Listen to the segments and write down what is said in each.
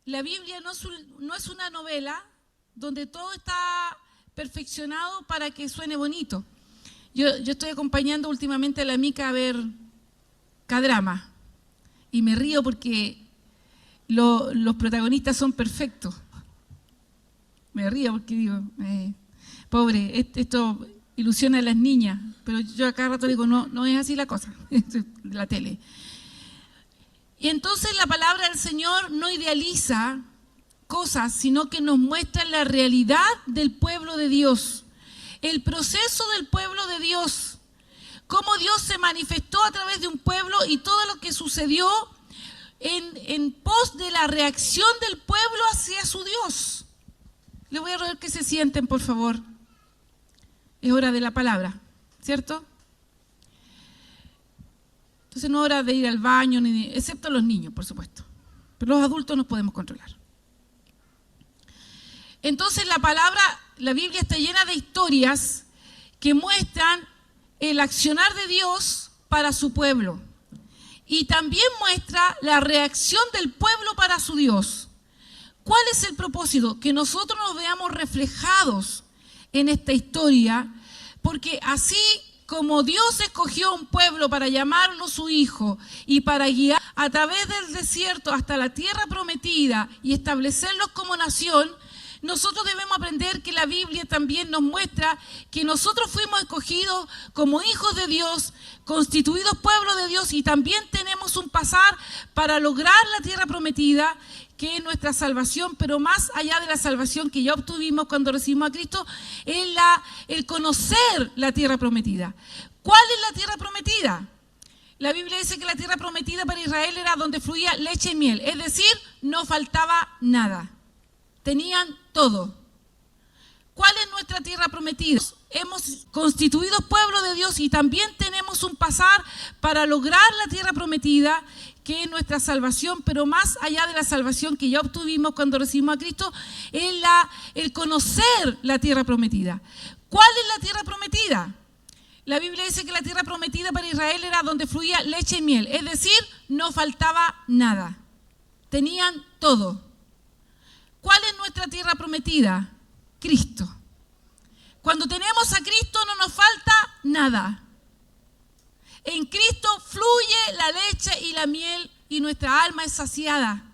la Biblia no es una novela donde todo está perfeccionado para que suene bonito. Yo estoy acompañando últimamente a la Mica a ver K-drama y me río porque los protagonistas son perfectos. Me río porque digo, pobre, esto ilusiona a las niñas, pero yo a cada rato digo, no es así la cosa, la tele. Y entonces la palabra del Señor no idealiza cosas, sino que nos muestra la realidad del pueblo de Dios, el proceso del pueblo de Dios, cómo Dios se manifestó a través de un pueblo y todo lo que sucedió en pos de la reacción del pueblo hacia su Dios. Les voy a rogar que se sienten, por favor. Es hora de la palabra, ¿cierto? Entonces no es hora de ir al baño, excepto los niños, por supuesto. Pero los adultos nos podemos controlar. Entonces la Biblia está llena de historias que muestran el accionar de Dios para su pueblo. Y también muestra la reacción del pueblo para su Dios. ¿Cuál es el propósito? Que nosotros nos veamos reflejados en esta historia, porque así como Dios escogió un pueblo para llamarlo su hijo y para guiar a través del desierto hasta la tierra prometida y establecerlos como nación, nosotros debemos aprender que la Biblia también nos muestra que nosotros fuimos escogidos como hijos de Dios, constituidos pueblo de Dios, y también tenemos un pasar para lograr la tierra prometida, que es nuestra salvación, pero más allá de la salvación que ya obtuvimos cuando recibimos a Cristo, es el conocer la tierra prometida. ¿Cuál es la tierra prometida? La Biblia dice que la tierra prometida para Israel era donde fluía leche y miel, es decir, no faltaba nada. Tenían todo. ¿Cuál es nuestra tierra prometida? Hemos constituido pueblo de Dios y también tenemos un pasar para lograr la tierra prometida, que es nuestra salvación, pero más allá de la salvación que ya obtuvimos cuando recibimos a Cristo, es el conocer la tierra prometida. ¿Cuál es la tierra prometida? La Biblia dice que la tierra prometida para Israel era donde fluía leche y miel, es decir, no faltaba nada. Tenían todo. ¿Cuál es nuestra tierra prometida? Cristo. Cuando tenemos a Cristo no nos falta nada. En Cristo fluye la leche y la miel y nuestra alma es saciada.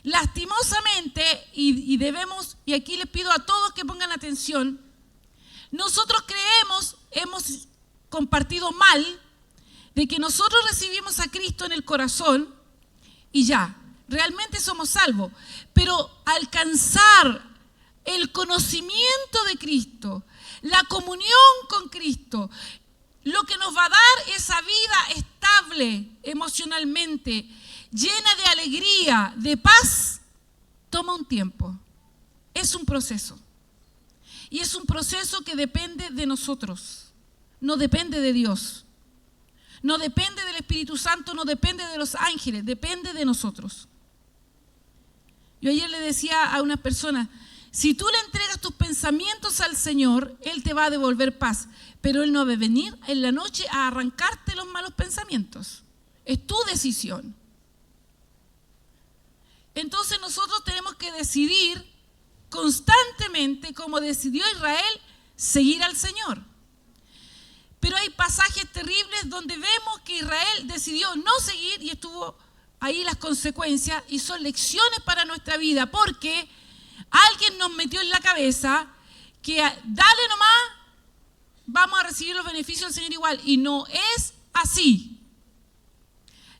Lastimosamente, y debemos, y aquí les pido a todos que pongan atención, nosotros hemos compartido mal de que nosotros recibimos a Cristo en el corazón y ya, realmente somos salvos, pero alcanzar el conocimiento de Cristo, la comunión con Cristo, lo que nos va a dar esa vida estable emocionalmente, llena de alegría, de paz, toma un tiempo. Es un proceso. Y es un proceso que depende de nosotros, no depende de Dios. No depende del Espíritu Santo, no depende de los ángeles, depende de nosotros. Yo ayer le decía a unas personas, si tú le entregas tus pensamientos al Señor, Él te va a devolver paz, pero Él no va a venir en la noche a arrancarte los malos pensamientos. Es tu decisión. Entonces nosotros tenemos que decidir constantemente, como decidió Israel, seguir al Señor. Pero hay pasajes terribles donde vemos que Israel decidió no seguir y estuvo ahí las consecuencias, y son lecciones para nuestra vida, porque alguien nos metió en la cabeza que dale nomás, vamos a recibir los beneficios del Señor igual, y no es así.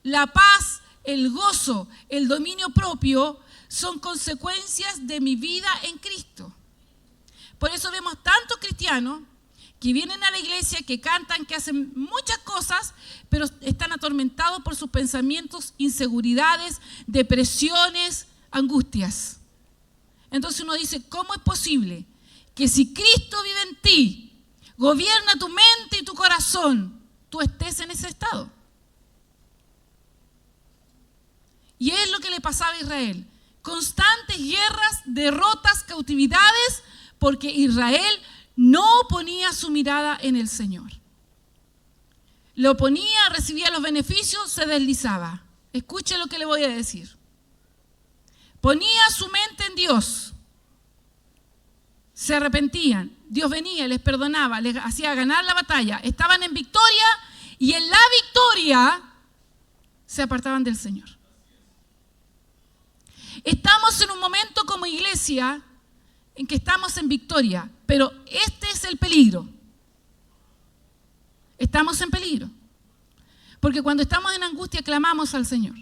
La paz, el gozo, el dominio propio son consecuencias de mi vida en Cristo. Por eso vemos tantos cristianos que vienen a la iglesia, que cantan, que hacen muchas cosas, pero están atormentados por sus pensamientos, inseguridades, depresiones, angustias. Entonces uno dice, ¿cómo es posible que si Cristo vive en ti, gobierna tu mente y tu corazón, tú estés en ese estado? Y es lo que le pasaba a Israel. Constantes guerras, derrotas, cautividades, porque Israel no ponía su mirada en el Señor. Lo ponía, recibía los beneficios, se deslizaba. Escuche lo que le voy a decir. ponía su mente en Dios, se arrepentían, Dios venía, les perdonaba, les hacía ganar la batalla, estaban en victoria y en la victoria se apartaban del Señor. Estamos en un momento como iglesia en que estamos en victoria, pero este es el peligro. Estamos en peligro. Porque cuando estamos en angustia clamamos al Señor.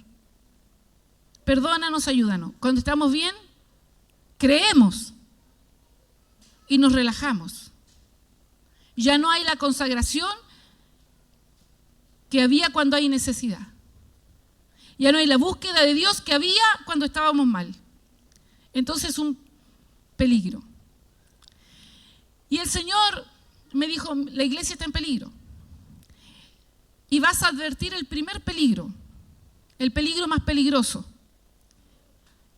Perdónanos, ayúdanos. Cuando estamos bien, creemos y nos relajamos. Ya no hay la consagración que había cuando hay necesidad. Ya no hay la búsqueda de Dios que había cuando estábamos mal. Entonces, un peligro. Y el Señor me dijo, la iglesia está en peligro. Y vas a advertir el primer peligro, el peligro más peligroso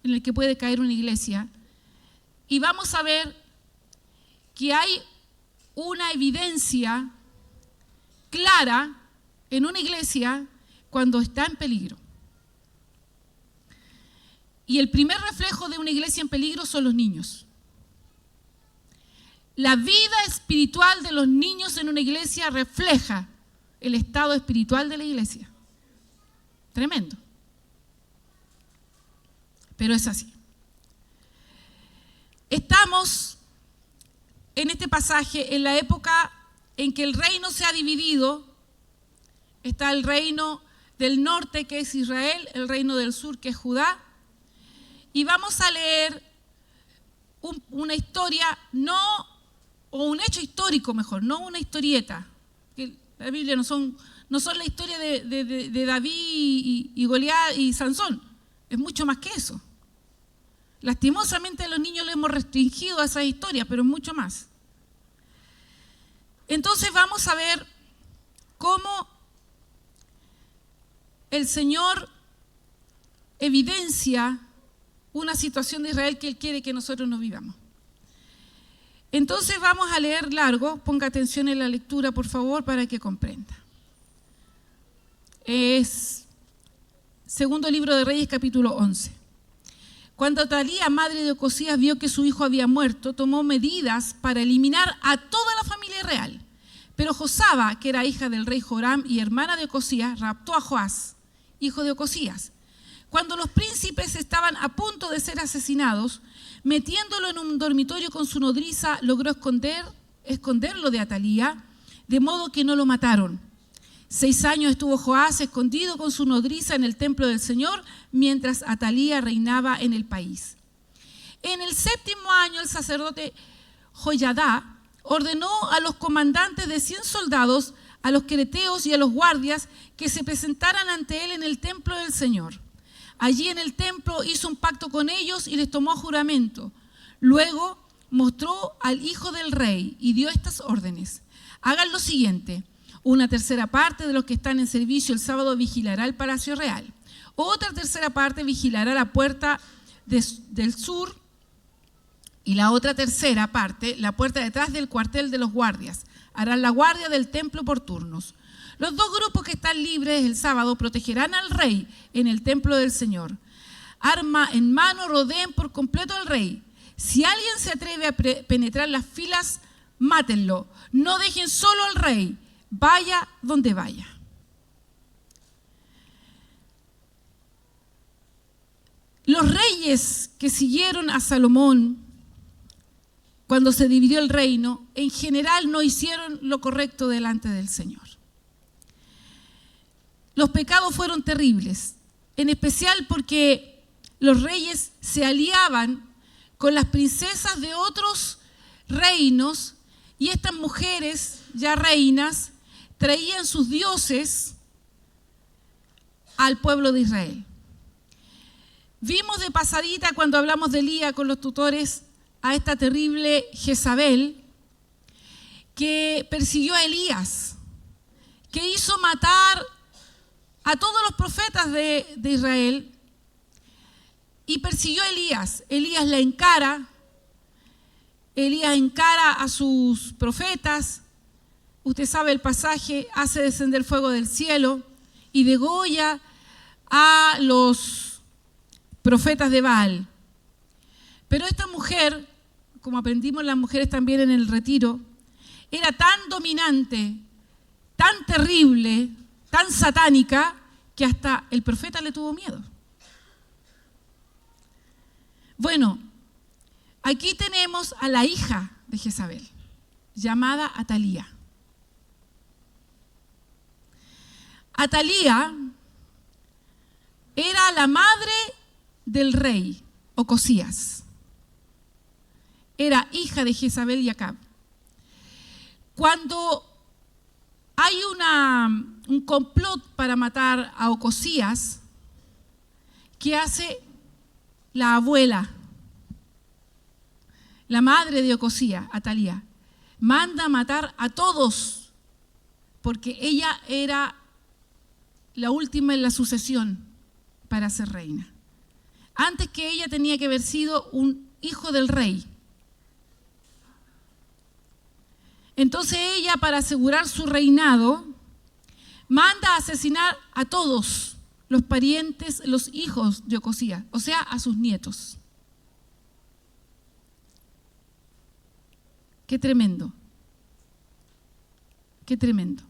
en el que puede caer una iglesia. Y vamos a ver que hay una evidencia clara en una iglesia cuando está en peligro. Y el primer reflejo de una iglesia en peligro son los niños. La vida espiritual de los niños en una iglesia refleja el estado espiritual de la iglesia. Tremendo. Pero es así. Estamos en este pasaje en la época en que el reino se ha dividido. Está el reino del norte, que es Israel, el reino del sur, que es Judá. Y vamos a leer una historia, o un hecho histórico mejor, no una historieta. Que la Biblia no son la historia de David y Goliat y Sansón. Es mucho más que eso. Lastimosamente a los niños les hemos restringido a esas historias, pero es mucho más. Entonces vamos a ver cómo el Señor evidencia una situación de Israel que Él quiere que nosotros nos vivamos. Entonces vamos a leer largo, ponga atención en la lectura, por favor, para que comprenda. Es segundo libro de Reyes, capítulo 11. Cuando Atalía, madre de Ocosías, vio que su hijo había muerto, tomó medidas para eliminar a toda la familia real. Pero Josaba, que era hija del rey Joram y hermana de Ocosías, raptó a Joás, hijo de Ocosías. Cuando los príncipes estaban a punto de ser asesinados, metiéndolo en un dormitorio con su nodriza, logró esconderlo de Atalía, de modo que no lo mataron. 6 años estuvo Joás escondido con su nodriza en el templo del Señor, mientras Atalía reinaba en el país. En el 7º año, el sacerdote Joyadá ordenó a los comandantes de 100 soldados, a los quereteos y a los guardias, que se presentaran ante él en el templo del Señor. Allí en el templo hizo un pacto con ellos y les tomó juramento. Luego mostró al hijo del rey y dio estas órdenes. Hagan lo siguiente: 1/3 parte de los que están en servicio el sábado vigilará el palacio real. Otra 1/3 parte vigilará la puerta del sur y la otra 1/3 parte la puerta detrás del cuartel de los guardias. Harán la guardia del templo por turnos. Los 2 grupos que están libres el sábado protegerán al rey en el templo del Señor. Arma en mano rodeen por completo al rey. Si alguien se atreve a penetrar las filas, mátenlo. No dejen solo al rey, vaya donde vaya. Los reyes que siguieron a Salomón cuando se dividió el reino, en general no hicieron lo correcto delante del Señor. Los pecados fueron terribles, en especial porque los reyes se aliaban con las princesas de otros reinos y estas mujeres, ya reinas, traían sus dioses al pueblo de Israel. Vimos de pasadita cuando hablamos de Elías con los tutores a esta terrible Jezabel que persiguió a Elías, que hizo matar a todos los profetas de Israel y persiguió a Elías. Elías la encara, Elías encara a sus profetas. Usted sabe el pasaje, hace descender fuego del cielo y degolla a los profetas de Baal. Pero esta mujer, como aprendimos las mujeres también en el retiro, era tan dominante, tan terrible, tan satánica, que hasta el profeta le tuvo miedo. Bueno, aquí tenemos a la hija de Jezabel, llamada Atalía. Atalía era la madre del rey Ocosías. Era hija de Jezabel y Acab. Cuando hay un complot para matar a Ocosías, ¿qué hace la abuela? La madre de Ocosías, Atalía, manda a matar a todos, porque ella era la última en la sucesión para ser reina. Antes que ella tenía que haber sido un hijo del rey. Entonces ella, para asegurar su reinado, manda a asesinar a todos los parientes, los hijos de Ocosías, o sea, a sus nietos. Qué tremendo. Qué tremendo.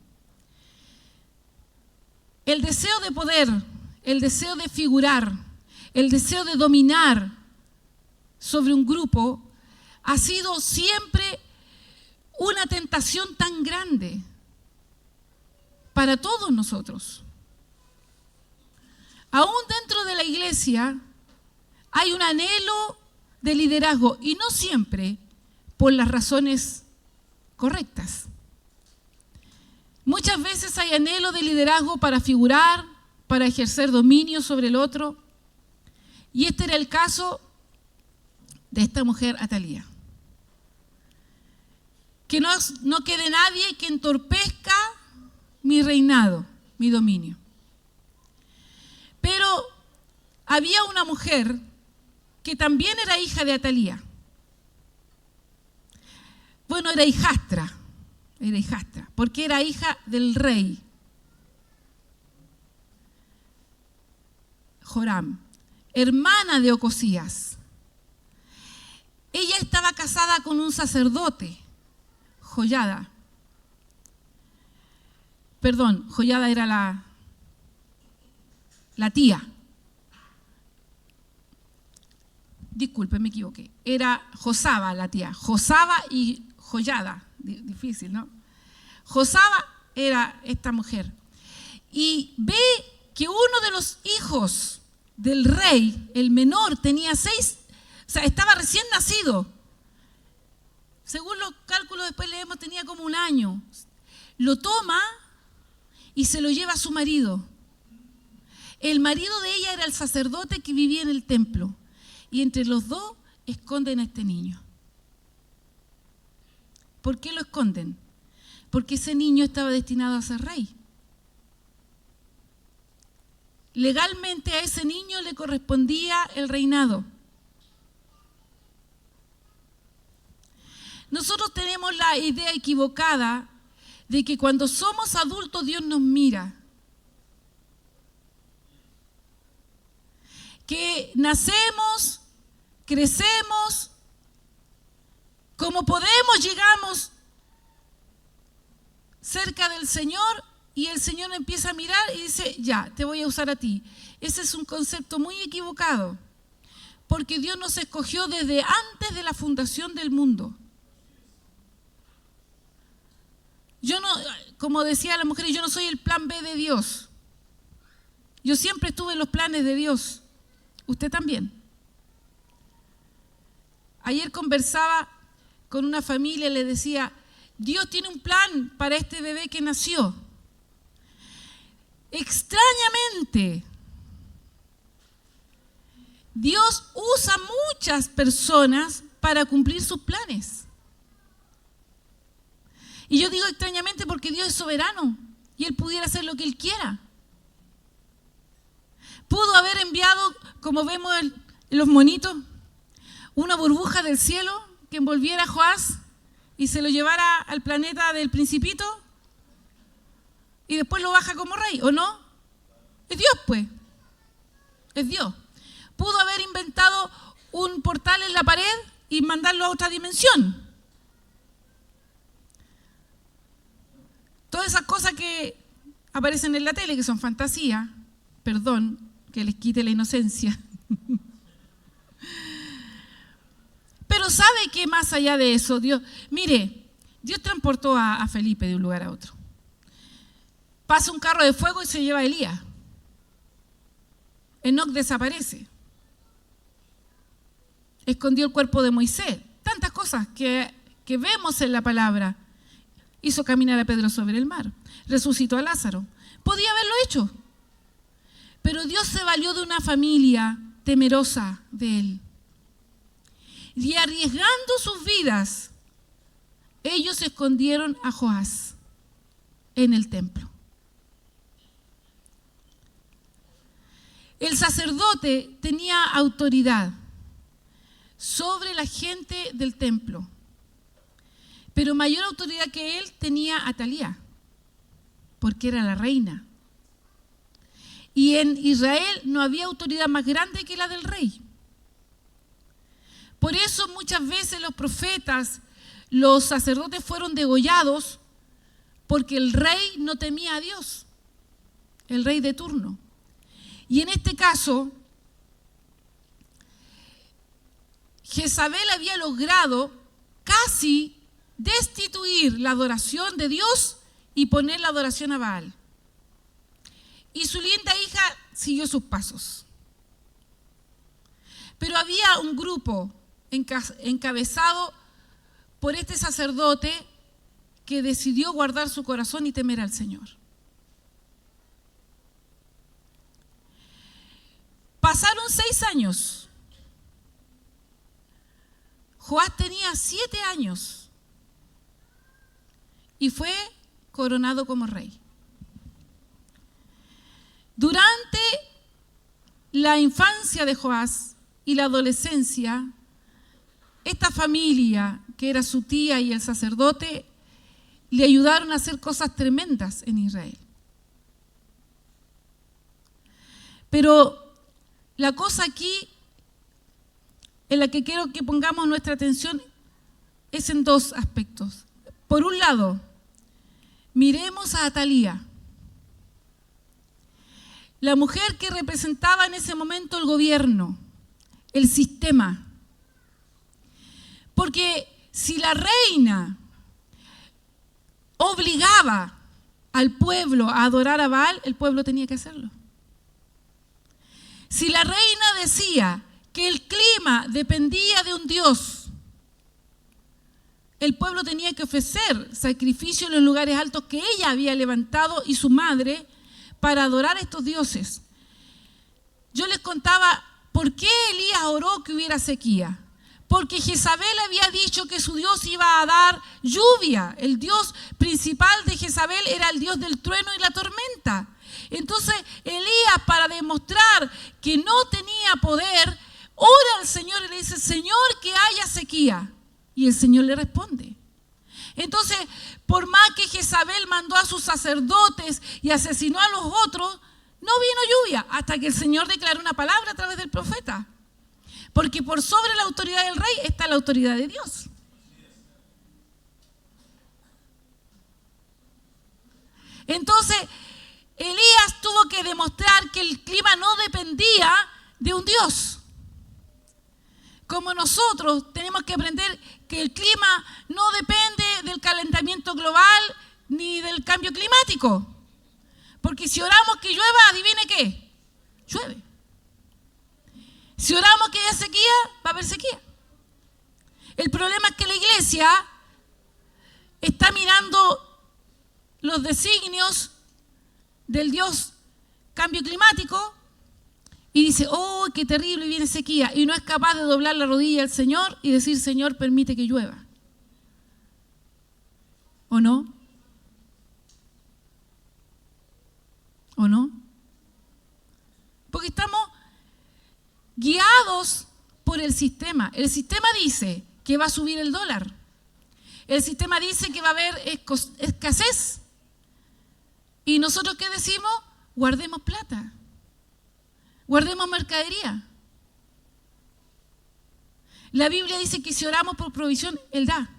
El deseo de poder, el deseo de figurar, el deseo de dominar sobre un grupo ha sido siempre una tentación tan grande para todos nosotros. Aún dentro de la iglesia hay un anhelo de liderazgo y no siempre por las razones correctas. Muchas veces hay anhelo de liderazgo para figurar, para ejercer dominio sobre el otro. Y este era el caso de esta mujer Atalía. Que no quede nadie que entorpezca mi reinado, mi dominio. Pero había una mujer que también era hija de Atalía. Bueno, era hijastra, porque era hija del rey Joram, hermana de Ocosías. Ella estaba casada con un sacerdote, Joyada. Perdón, Joyada era la tía. Disculpe, me equivoqué. Era Josaba la tía. Josaba y Joyada. Difícil, ¿no? Josaba era esta mujer. Y ve que uno de los hijos del rey, el menor, tenía 6, o sea, estaba recién nacido. Según los cálculos después leemos, tenía como 1 año. Lo toma y se lo lleva a su marido. El marido de ella era el sacerdote que vivía en el templo. Y entre los dos esconden a este niño. ¿Por qué lo esconden? Porque ese niño estaba destinado a ser rey. Legalmente a ese niño le correspondía el reinado. Nosotros tenemos la idea equivocada de que cuando somos adultos Dios nos mira. Que nacemos, crecemos, como podemos llegamos cerca del Señor y el Señor empieza a mirar y dice, ya, te voy a usar a ti. Ese es un concepto muy equivocado, porque Dios nos escogió desde antes de la fundación del mundo. Yo no, como decía la mujer, yo no soy el plan B de Dios. Yo siempre estuve en los planes de Dios. Usted también. Ayer conversaba con una familia y le decía, Dios tiene un plan para este bebé que nació. Extrañamente, Dios usa muchas personas para cumplir sus planes. Y yo digo extrañamente porque Dios es soberano y Él pudiera hacer lo que Él quiera. Pudo haber enviado, como vemos en los monitos, una burbuja del cielo que envolviera a Joás y se lo llevara al planeta del Principito y después lo baja como rey, ¿o no? Es Dios, pues. Es Dios. Pudo haber inventado un portal en la pared y mandarlo a otra dimensión. Todas esas cosas que aparecen en la tele, que son fantasía, perdón, que les quite la inocencia. Pero sabe que más allá de eso, Dios transportó a Felipe de un lugar a otro. Pasa un carro de fuego y se lleva a Elías. Enoc desaparece. Escondió el cuerpo de Moisés. Tantas cosas que vemos en la palabra. Hizo caminar a Pedro sobre el mar. Resucitó a Lázaro. Podía haberlo hecho. Pero Dios se valió de una familia temerosa de él. Y arriesgando sus vidas, ellos escondieron a Joás en el templo. El sacerdote tenía autoridad sobre la gente del templo, pero mayor autoridad que él tenía Atalía, porque era la reina. Y en Israel no había autoridad más grande que la del rey. Por eso muchas veces los profetas, los sacerdotes fueron degollados, porque el rey no temía a Dios, el rey de turno. Y en este caso, Jezabel había logrado casi destituir la adoración de Dios y poner la adoración a Baal. Y su linda hija siguió sus pasos. Pero había un grupo encabezado por este sacerdote que decidió guardar su corazón y temer al Señor. Pasaron 6 años. Joás tenía 7 años y fue coronado como rey. Durante la infancia de Joás y la adolescencia, esta familia, que era su tía y el sacerdote, le ayudaron a hacer cosas tremendas en Israel. Pero la cosa aquí en la que quiero que pongamos nuestra atención es en 2 aspectos. Por un lado, miremos a Atalía, la mujer que representaba en ese momento el gobierno, el sistema. Porque si la reina obligaba al pueblo a adorar a Baal, el pueblo tenía que hacerlo. Si la reina decía que el clima dependía de un dios, el pueblo tenía que ofrecer sacrificio en los lugares altos que ella había levantado y su madre para adorar a estos dioses. Yo les contaba por qué Elías oró que hubiera sequía. Porque Jezabel había dicho que su Dios iba a dar lluvia. El Dios principal de Jezabel era el Dios del trueno y la tormenta. Entonces Elías, para demostrar que no tenía poder, ora al Señor y le dice: Señor, que haya sequía. Y el Señor le responde. Entonces, por más que Jezabel mandó a sus sacerdotes y asesinó a los otros, no vino lluvia hasta que el Señor declaró una palabra a través del profeta. Porque por sobre la autoridad del rey está la autoridad de Dios. Entonces, Elías tuvo que demostrar que el clima no dependía de un Dios. Como nosotros tenemos que aprender que el clima no depende del calentamiento global ni del cambio climático. Porque si oramos que llueva, adivine qué, llueve. Si oramos que haya sequía, va a haber sequía. El problema es que la iglesia está mirando los designios del Dios cambio climático y dice: oh, qué terrible, viene sequía, y no es capaz de doblar la rodilla al Señor y decir: Señor, permite que llueva. ¿O no? ¿O no? Porque estamos guiados por el sistema. El sistema dice que va a subir el dólar. El sistema dice que va a haber escasez. ¿Y nosotros qué decimos? Guardemos plata. Guardemos mercadería. La Biblia dice que si oramos por provisión, Él da.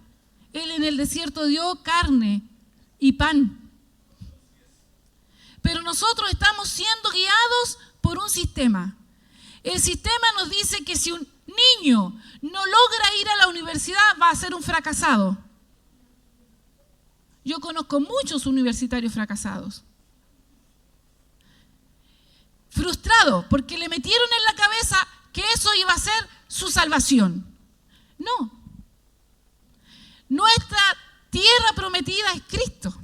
Él en el desierto dio carne y pan. Pero nosotros estamos siendo guiados por un sistema. El sistema nos dice que si un niño no logra ir a la universidad, va a ser un fracasado. Yo conozco muchos universitarios fracasados. Frustrados porque le metieron en la cabeza que eso iba a ser su salvación. No. Nuestra tierra prometida es Cristo.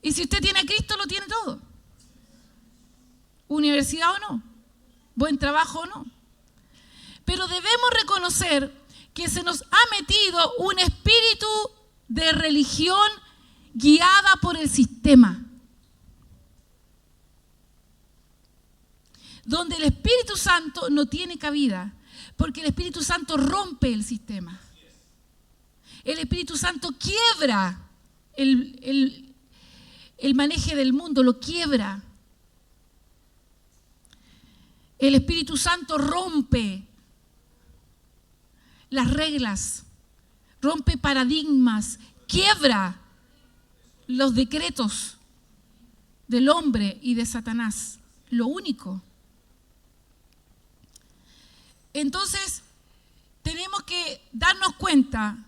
Y si usted tiene a Cristo, lo tiene todo. Universidad o no, buen trabajo o no. Pero debemos reconocer que se nos ha metido un espíritu de religión guiada por el sistema, donde el Espíritu Santo no tiene cabida, porque el Espíritu Santo rompe el sistema. El Espíritu Santo quiebra el maneje del mundo, lo quiebra. El Espíritu Santo rompe las reglas, rompe paradigmas, quiebra los decretos del hombre y de Satanás, lo único. Entonces, tenemos que darnos cuenta,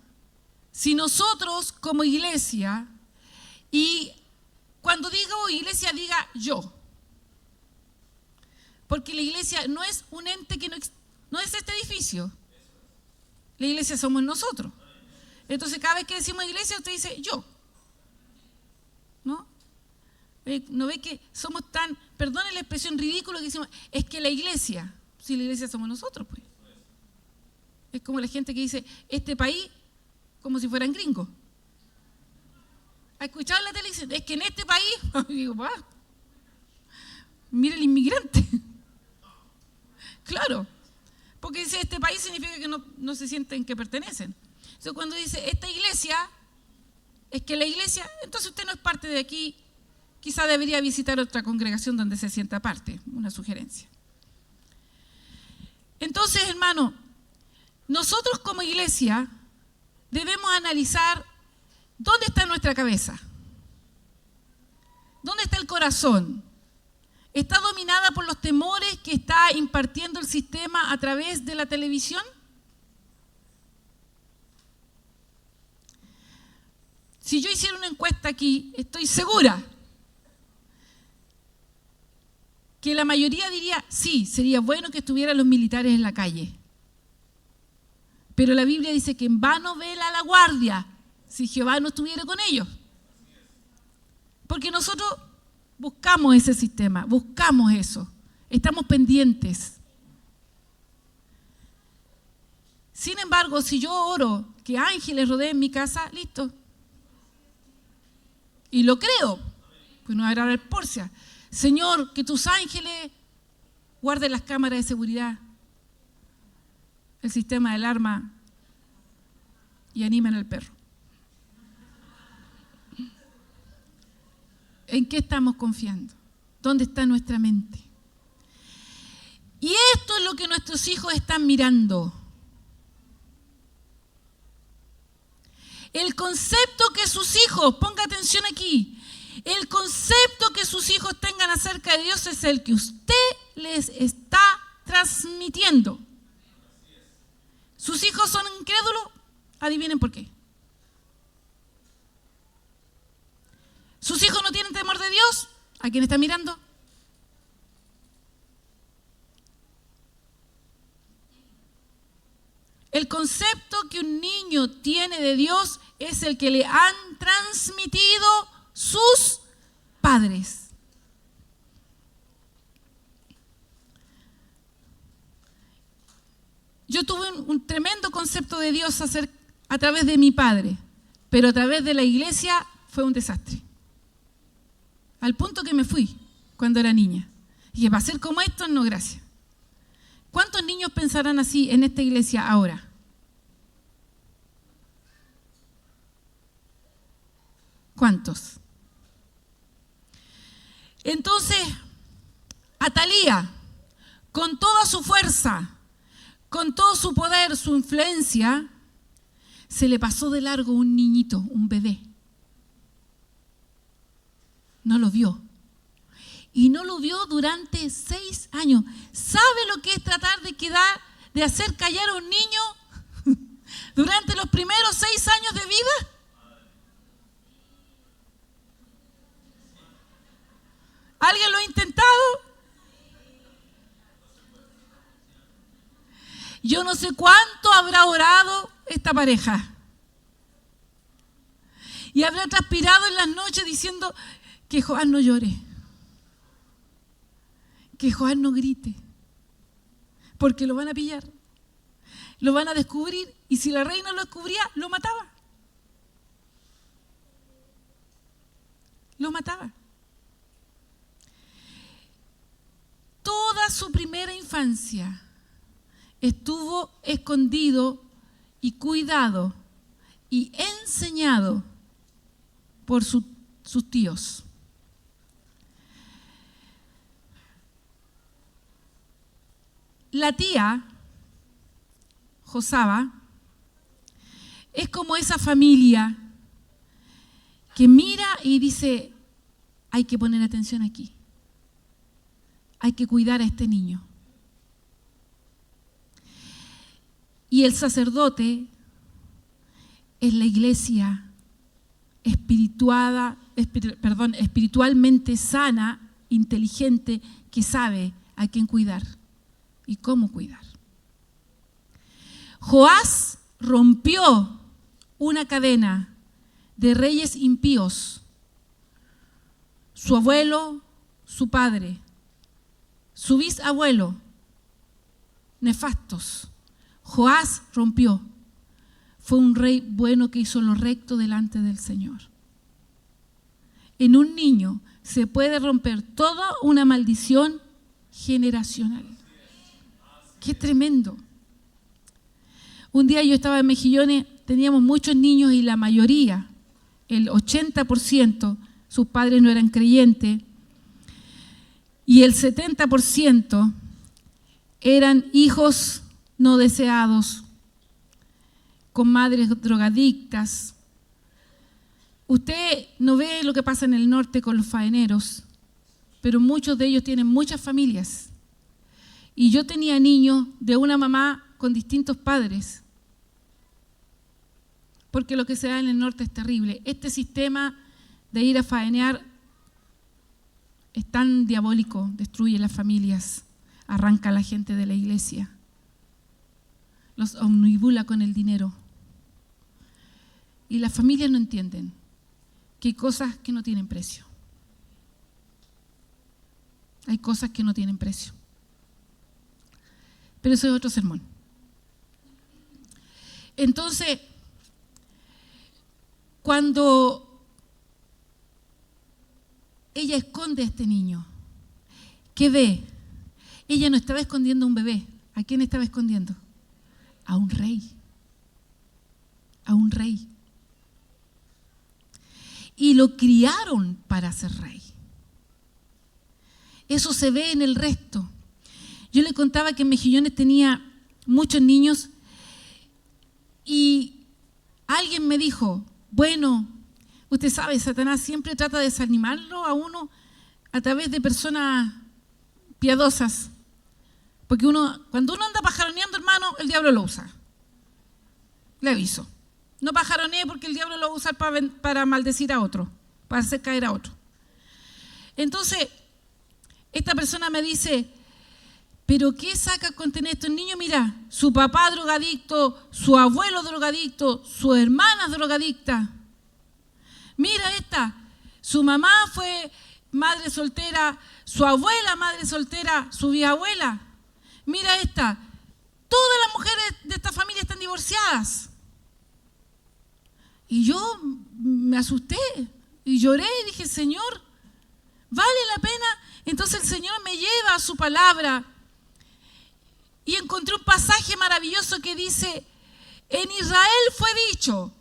si nosotros como iglesia, y cuando digo iglesia, diga yo, porque la iglesia no es un ente que no es este edificio. La iglesia somos nosotros. Entonces, cada vez que decimos iglesia, usted dice yo. ¿No? ¿No ve que somos tan, perdone la expresión ridícula que decimos, es que la iglesia, si la iglesia somos nosotros, pues. Es como la gente que dice, este país, como si fueran gringos. ¿Ha escuchado en la televisión? Es que en este país, digo, mira el inmigrante. Claro, porque dice este país significa que no se sienten que pertenecen. Entonces cuando dice esta iglesia, es que la iglesia, entonces usted no es parte de aquí, quizá debería visitar otra congregación donde se sienta parte, una sugerencia. Entonces, hermano, nosotros como iglesia debemos analizar dónde está nuestra cabeza, dónde está el corazón. ¿Está dominada por los temores que está impartiendo el sistema a través de la televisión? Si yo hiciera una encuesta aquí, estoy segura que la mayoría diría, sí, sería bueno que estuvieran los militares en la calle. Pero la Biblia dice que en vano vela la guardia si Jehová no estuviera con ellos. Porque nosotros buscamos ese sistema, buscamos eso, estamos pendientes. Sin embargo, si yo oro que ángeles rodeen mi casa, listo. Y lo creo, pues no habrá el Porcia. Señor, que tus ángeles guarden las cámaras de seguridad, el sistema de alarma y animen al perro. ¿En qué estamos confiando? ¿Dónde está nuestra mente? Y esto es lo que nuestros hijos están mirando. El concepto que sus hijos, ponga atención aquí, el concepto que sus hijos tengan acerca de Dios es el que usted les está transmitiendo. ¿Sus hijos son incrédulos? Adivinen por qué. ¿Sus hijos no tienen temor de Dios? ¿A quién está mirando? El concepto que un niño tiene de Dios es el que le han transmitido sus padres. Yo tuve un tremendo concepto de Dios a través de mi padre, pero a través de la iglesia fue un desastre. Al punto que me fui cuando era niña. Y que para ser como esto, no, gracias. ¿Cuántos niños pensarán así en esta iglesia ahora? ¿Cuántos? Entonces, Atalía, con toda su fuerza, con todo su poder, su influencia, se le pasó de largo un niñito, un bebé. No lo vio. Y no lo vio durante 6 años. ¿Sabe lo que es tratar de hacer callar a un niño durante los primeros 6 años de vida? ¿Alguien lo ha intentado? Yo no sé cuánto habrá orado esta pareja. Y habrá transpirado en las noches diciendo que Joan no llore. Que Joan no grite. Porque lo van a pillar. Lo van a descubrir. Y si la reina lo descubría, lo mataba. Lo mataba. Toda su primera infancia estuvo escondido y cuidado y enseñado por sus tíos. La tía, Josaba, es como esa familia que mira y dice, hay que poner atención aquí. Hay que cuidar a este niño. Y el sacerdote es la iglesia espiritualmente sana, inteligente, que sabe a quién cuidar y cómo cuidar. Joás rompió una cadena de reyes impíos. Su abuelo, su padre, su bisabuelo, nefastos. Joás rompió. Fue un rey bueno que hizo lo recto delante del Señor. En un niño se puede romper toda una maldición generacional. ¡Qué tremendo! Un día yo estaba en Mejillones, teníamos muchos niños y la mayoría, el 80%, sus padres no eran creyentes y el 70% eran hijos no deseados, con madres drogadictas. Usted no ve lo que pasa en el norte con los faeneros, pero muchos de ellos tienen muchas familias. Y yo tenía niños de una mamá con distintos padres, porque lo que se da en el norte es terrible. Este sistema de ir a faenear es tan diabólico, destruye las familias, arranca a la gente de la iglesia, los omnibula con el dinero. Y las familias no entienden que hay cosas que no tienen precio. Hay cosas que no tienen precio. Pero eso es otro sermón. Entonces, cuando ella esconde a este niño, ¿qué ve? Ella no estaba escondiendo a un bebé. ¿A quién estaba escondiendo? A un rey. A un rey. Y lo criaron para ser rey. Eso se ve en el resto. Yo le contaba que en Mejillones tenía muchos niños y alguien me dijo, bueno, usted sabe, Satanás siempre trata de desanimarlo a uno a través de personas piadosas. Porque cuando uno anda pajaroneando, hermano, el diablo lo usa. Le aviso. No pajaronee porque el diablo lo va a usar para maldecir a otro, para hacer caer a otro. Entonces, esta persona me dice, ¿pero qué saca con tener estos niños? Mira, su papá drogadicto, su abuelo drogadicto, su hermana drogadicta. Mira esta, su mamá fue madre soltera, su abuela madre soltera, su bisabuela. Mira esta, todas las mujeres de esta familia están divorciadas. Y yo me asusté y lloré y dije, Señor, ¿vale la pena? Entonces el Señor me lleva a su palabra y encontré un pasaje maravilloso que dice, en Israel fue dicho,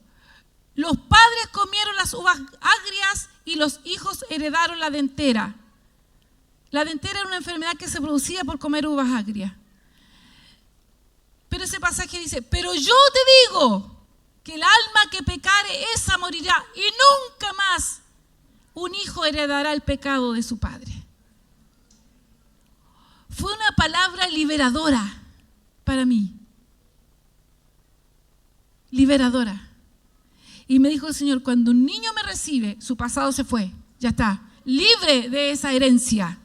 los padres comieron las uvas agrias y los hijos heredaron la dentera. La dentera era una enfermedad que se producía por comer uvas agrias. Pero ese pasaje dice, pero yo te digo que el alma que pecare, esa morirá, y nunca más un hijo heredará el pecado de su padre. Fue una palabra liberadora para mí. Liberadora. Y me dijo el Señor, cuando un niño me recibe, su pasado se fue, ya está, libre de esa herencia.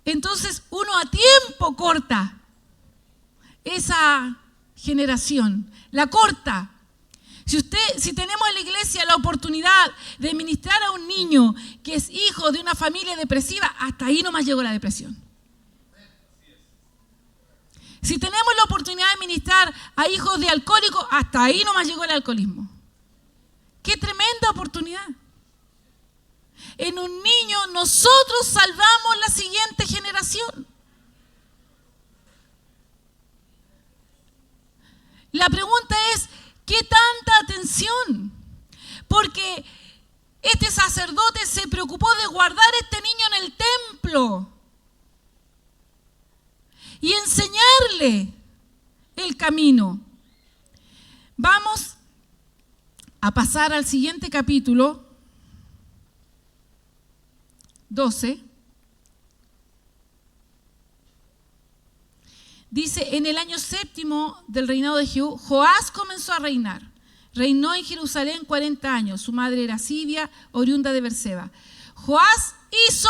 Entonces uno a tiempo corta esa generación, la corta. Si tenemos en la iglesia la oportunidad de ministrar a un niño que es hijo de una familia depresiva, hasta ahí nomás llegó la depresión. Si tenemos la oportunidad de ministrar a hijos de alcohólicos, hasta ahí nomás llegó el alcoholismo. ¡Qué tremenda oportunidad! En un niño nosotros salvamos la siguiente generación. La pregunta es, ¿qué tanta atención? Porque este sacerdote se preocupó de guardar a este niño en el templo y enseñarle el camino. Vamos a pasar al siguiente capítulo, 12. Dice, en el año 7º del reinado de Jehú, Joás comenzó a reinar. Reinó en Jerusalén 40 años. Su madre era Sibia, oriunda de Berseba. Joás hizo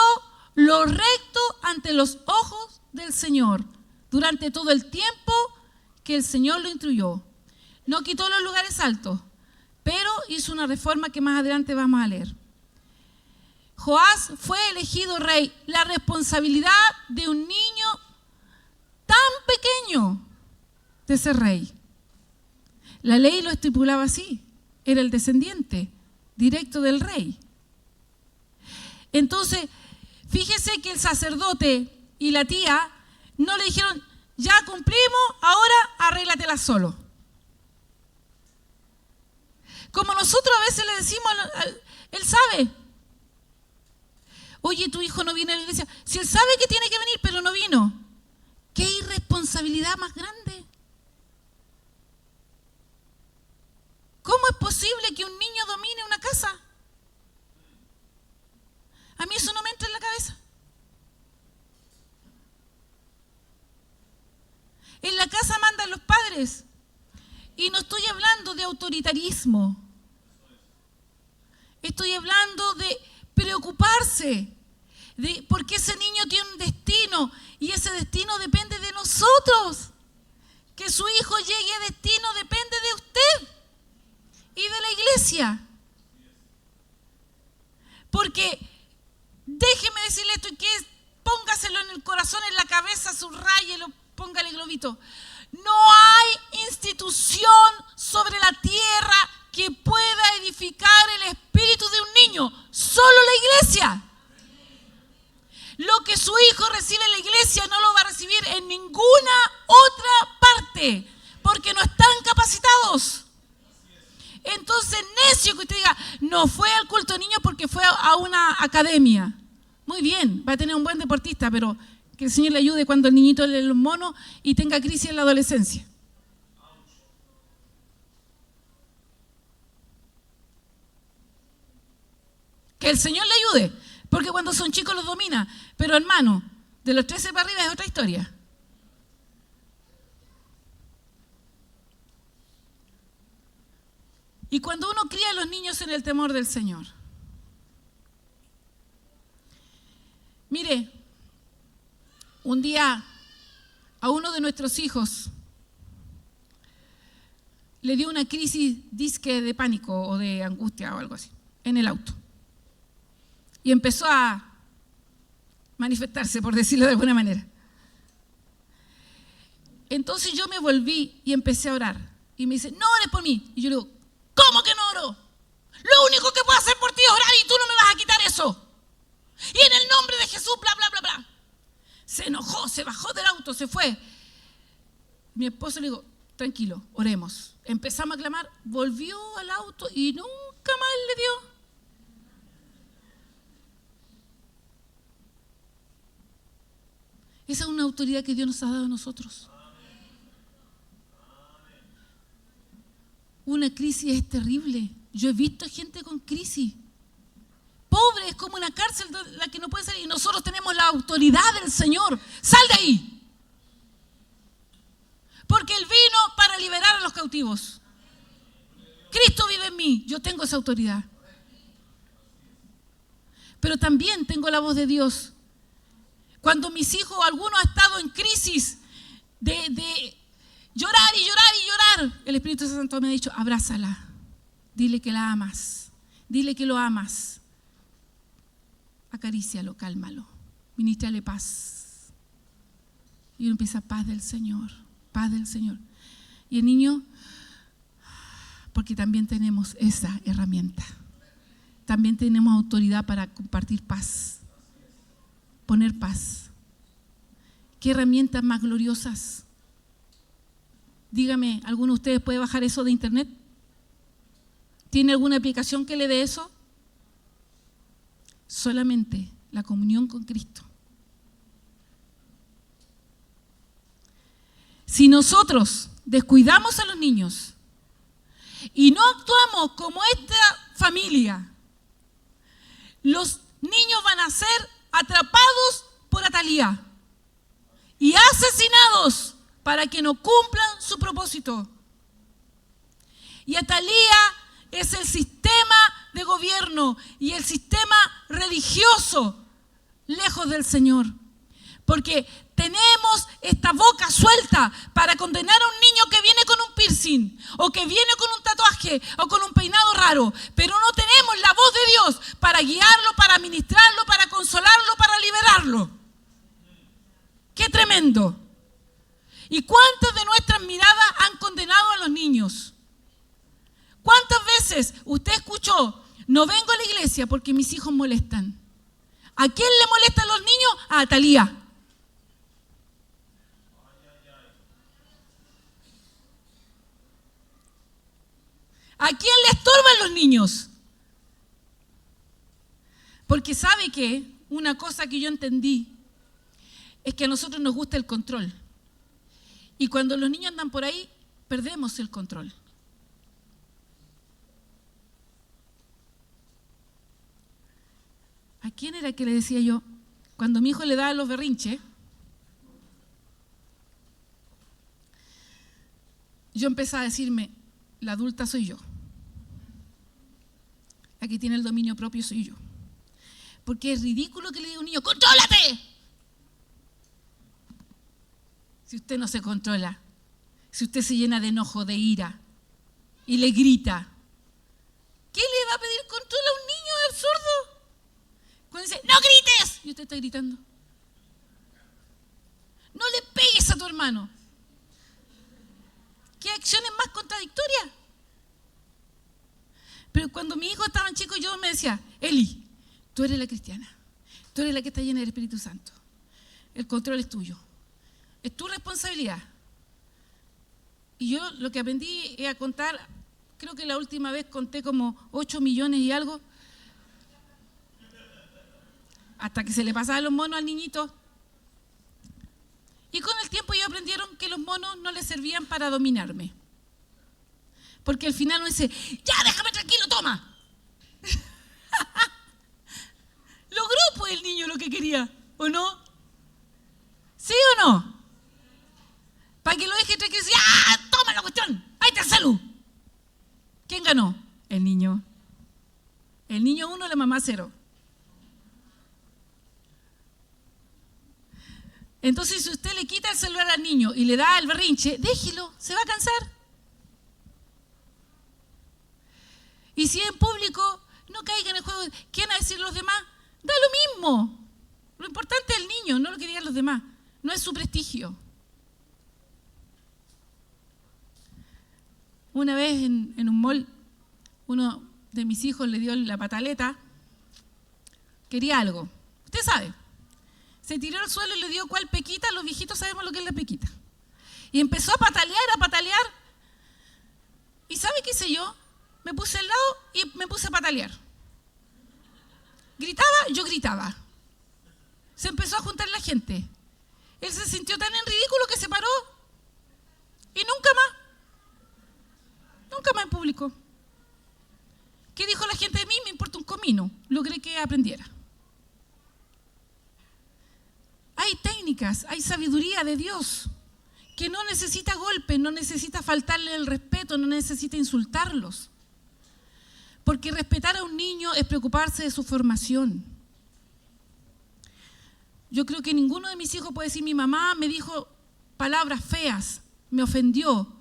lo recto ante los ojos del Señor durante todo el tiempo que el Señor lo instruyó. No quitó los lugares altos, pero hizo una reforma que más adelante vamos a leer. Joás fue elegido rey. La responsabilidad de un niño tan pequeño de ser rey. La ley lo estipulaba así. Era el descendiente directo del rey. Entonces, fíjese que el sacerdote y la tía no le dijeron, ya cumplimos, ahora arréglatela solo. Como nosotros a veces le decimos, él sabe. Oye, tu hijo no viene a la iglesia. Si él sabe que tiene que venir, pero no vino. ¿Qué irresponsabilidad más grande? ¿Cómo es posible que un niño domine una casa? A mí eso no me entra en la cabeza. En la casa mandan los padres. Y no estoy hablando de autoritarismo. Estoy hablando de preocuparse. Porque ese niño tiene un destino. Y ese destino depende de nosotros. Que su hijo llegue a destino depende de usted y de la iglesia. Porque déjeme decirle esto y que póngaselo en el corazón, en la cabeza, subrayelo, póngale globito. No hay institución sobre la tierra que pueda edificar el espíritu de un niño, solo la iglesia. Lo que su hijo recibe en la iglesia no lo va a recibir en ninguna otra parte, porque no están capacitados. Entonces, necio que usted diga, no fue al culto de niños porque fue a una academia. Muy bien, va a tener un buen deportista, pero que el Señor le ayude cuando el niñito le los monos y tenga crisis en la adolescencia. Que el Señor le ayude, porque cuando son chicos los domina. Pero hermano, de los 13 para arriba es otra historia. Y cuando uno cría a los niños en el temor del Señor. Mire, un día a uno de nuestros hijos le dio una crisis disque de pánico o de angustia o algo así, en el auto. Y empezó a manifestarse, por decirlo de alguna manera. Entonces yo me volví y empecé a orar. Y me dice, no ores por mí. Y yo le digo, ¿cómo que no oro? Lo único que puedo hacer por ti es orar y tú no me vas a quitar eso. Y en el nombre de Jesús, bla, bla, bla, bla. Se enojó, se bajó del auto, se fue. Mi esposo le dijo, tranquilo, oremos. Empezamos a clamar, volvió al auto y nunca más le dio. Esa es una autoridad que Dios nos ha dado a nosotros. Una crisis es terrible. Yo he visto gente con crisis. Pobre, es como una cárcel la que no puede salir. Y nosotros tenemos la autoridad del Señor. ¡Sal de ahí! Porque Él vino para liberar a los cautivos. Cristo vive en mí. Yo tengo esa autoridad. Pero también tengo la voz de Dios. Cuando mis hijos, alguno ha estado en crisis de llorar y llorar y llorar, el Espíritu Santo me ha dicho, abrázala. Dile que la amas. Dile que lo amas. Acarícialo, cálmalo. Ministrale paz. Y uno empieza, paz del Señor. Paz del Señor. Y el niño, porque también tenemos esa herramienta. También tenemos autoridad para compartir paz. Poner paz. ¿Qué herramientas más gloriosas? Dígame, ¿alguno de ustedes puede bajar eso de internet? ¿Tiene alguna aplicación que le dé eso? Solamente la comunión con Cristo. Si nosotros descuidamos a los niños y no actuamos como esta familia, los niños van a ser atrapados por Atalía y asesinados para que no cumplan su propósito. Y Atalía es el sistema de gobierno y el sistema religioso lejos del Señor. Porque tenemos esta boca suelta para condenar a un niño que viene con un piercing, o que viene con un tatuaje, o con un peinado raro, pero no tenemos la voz de Dios para guiarlo, para ministrarlo, para consolarlo, para liberarlo. ¡Qué tremendo! ¿Y cuántas de nuestras miradas han condenado a los niños? ¿Cuántas veces usted escuchó, no vengo a la iglesia porque mis hijos molestan? ¿A quién le molestan los niños? A Atalía. ¿A quién le estorban los niños? Porque sabe que una cosa que yo entendí es que a nosotros nos gusta el control. Y cuando los niños andan por ahí, perdemos el control. ¿A quién era que le decía yo? Cuando mi hijo le daba los berrinches, yo empezaba a decirme, la adulta soy yo. La que tiene el dominio propio soy yo. Porque es ridículo que le diga a un niño, ¡contrólate! Si usted no se controla, si usted se llena de enojo, de ira, y le grita, ¿qué le va a pedir control a un niño? Es absurdo. Cuando dice, ¡no grites! Y usted está gritando. No le pegues a tu hermano. ¿Qué acciones más contradictorias? Pero cuando mis hijos estaban chicos, yo me decía, Eli, tú eres la cristiana. Tú eres la que está llena del Espíritu Santo. El control es tuyo. Es tu responsabilidad. Y yo lo que aprendí es a contar, creo que la última vez conté como 8 millones y algo, hasta que se le pasaban los monos al niñito. Y con el tiempo ellos aprendieron que los monos no les servían para dominarme. Porque al final uno dice, ya déjame tranquilo, toma. Logró pues el niño lo que quería, ¿o no? ¿Sí o no? Para que lo deje tranquilo, ¡ah! Toma la cuestión, ahí está salud. ¿Quién ganó? El niño. El niño 1, la mamá 0. Entonces, si usted le quita el celular al niño y le da el berrinche, déjelo, se va a cansar. Y si en público, no caiga en el juego, ¿qué van a decir los demás? Da lo mismo. Lo importante es el niño, no lo que digan los demás. No es su prestigio. Una vez en un mall, uno de mis hijos le dio la pataleta, quería algo. Usted sabe. Se tiró al suelo y le dio cuál pequita. Los viejitos sabemos lo que es la pequita. Y empezó a patalear, a patalear. ¿Y sabe qué hice yo? Me puse al lado y me puse a patalear. Gritaba, yo gritaba. Se empezó a juntar la gente. Él se sintió tan en ridículo que se paró y nunca más en público. ¿Qué dijo la gente de mí? Me importa un comino. Logré que aprendiera. Hay técnicas, hay sabiduría de Dios que no necesita golpes, no necesita faltarle el respeto, no necesita insultarlos. Porque respetar a un niño es preocuparse de su formación. Yo creo que ninguno de mis hijos puede decir: mi mamá me dijo palabras feas, me ofendió.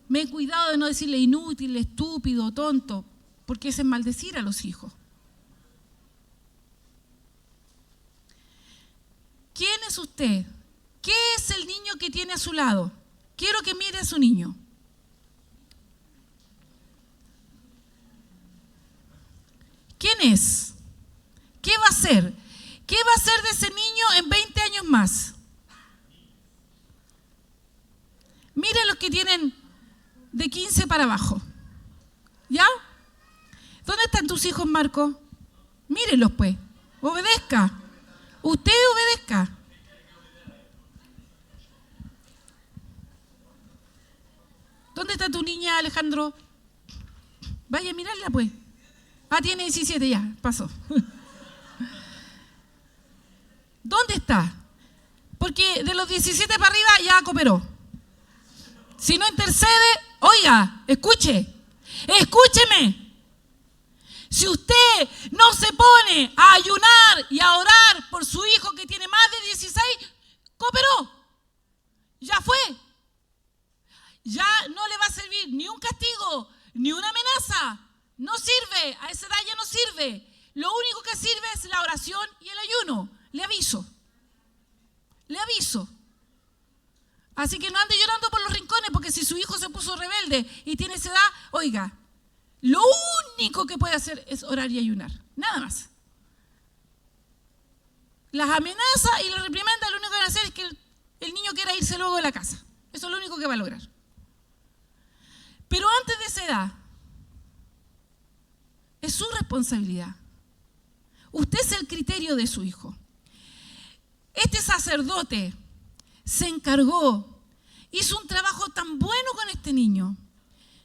Me he cuidado de no decirle inútil, estúpido, tonto, porque ese es maldecir a los hijos. ¿Quién es usted? ¿Qué es el niño que tiene a su lado? Quiero que mire a su niño. ¿Quién es? ¿Qué va a ser? ¿Qué va a ser de ese niño en 20 años más? Mire los que tienen de 15 para abajo. ¿Ya? ¿Dónde están tus hijos, Marco? Mírenlos, pues. Obedezca. Usted obedezca. ¿Dónde está tu niña, Alejandro? Vaya a mirarla, pues. Ah, tiene 17 ya, pasó. ¿Dónde está? Porque de los 17 para arriba ya cooperó. Si no intercede, oiga, escúcheme. Si usted no se pone a ayunar y a orar por su hijo que tiene más de 16, cooperó. Ya fue. Ya no le va a servir ni un castigo, ni una amenaza. No sirve, a esa edad ya no sirve. Lo único que sirve es la oración y el ayuno. Le aviso. Así que no ande llorando por los rincones, porque si su hijo se puso rebelde y tiene esa edad, oiga, lo único que puede hacer es orar y ayunar. Nada más. Las amenazas y las reprimendas lo único que van a hacer es que el niño quiera irse luego de la casa. Eso es lo único que va a lograr. Pero antes de esa edad, es su responsabilidad. Usted es el criterio de su hijo. Este sacerdote se encargó, hizo un trabajo tan bueno con este niño.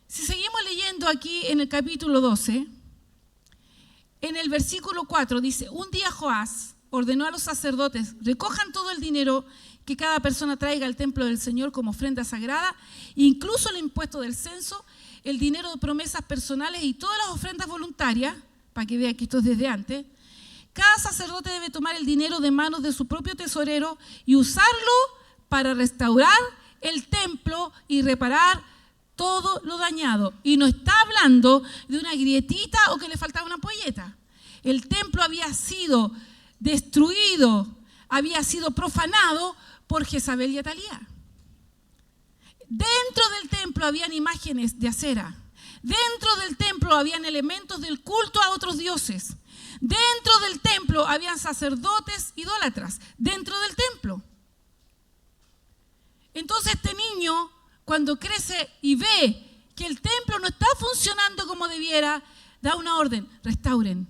Si seguimos leyendo aquí en el capítulo 12, en el versículo 4 dice: un día Joás ordenó a los sacerdotes: recojan todo el dinero que cada persona traiga al templo del Señor como ofrenda sagrada, incluso el impuesto del censo, el dinero de promesas personales y todas las ofrendas voluntarias, para que vea que esto es desde antes. Cada sacerdote debe tomar el dinero de manos de su propio tesorero y usarlo para restaurar el templo y reparar todo lo dañado. Y no está hablando de una grietita o que le faltaba una ampolleta. El templo había sido destruido, había sido profanado por Jezabel y Atalía. Dentro del templo habían imágenes de acera. Dentro del templo habían elementos del culto a otros dioses. Dentro del templo habían sacerdotes idólatras. Dentro del templo. Entonces este niño, cuando crece y ve que el templo no está funcionando como debiera, da una orden: restauren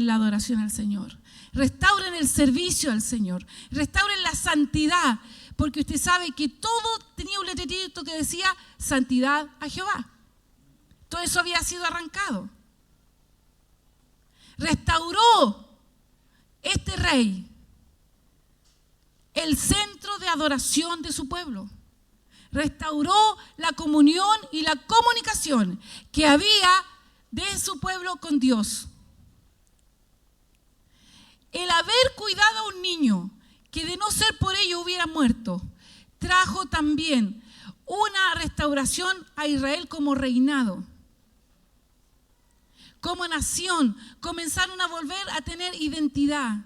la adoración al Señor, restauren el servicio al Señor, restauren la santidad, porque usted sabe que todo tenía un letrerito que decía santidad a Jehová. Todo eso había sido arrancado. Restauró este rey el centro de adoración de su pueblo. Restauró la comunión y la comunicación que había de su pueblo con Dios. El haber cuidado a un niño que de no ser por ello hubiera muerto, trajo también una restauración a Israel como reinado. Como nación, comenzaron a volver a tener identidad,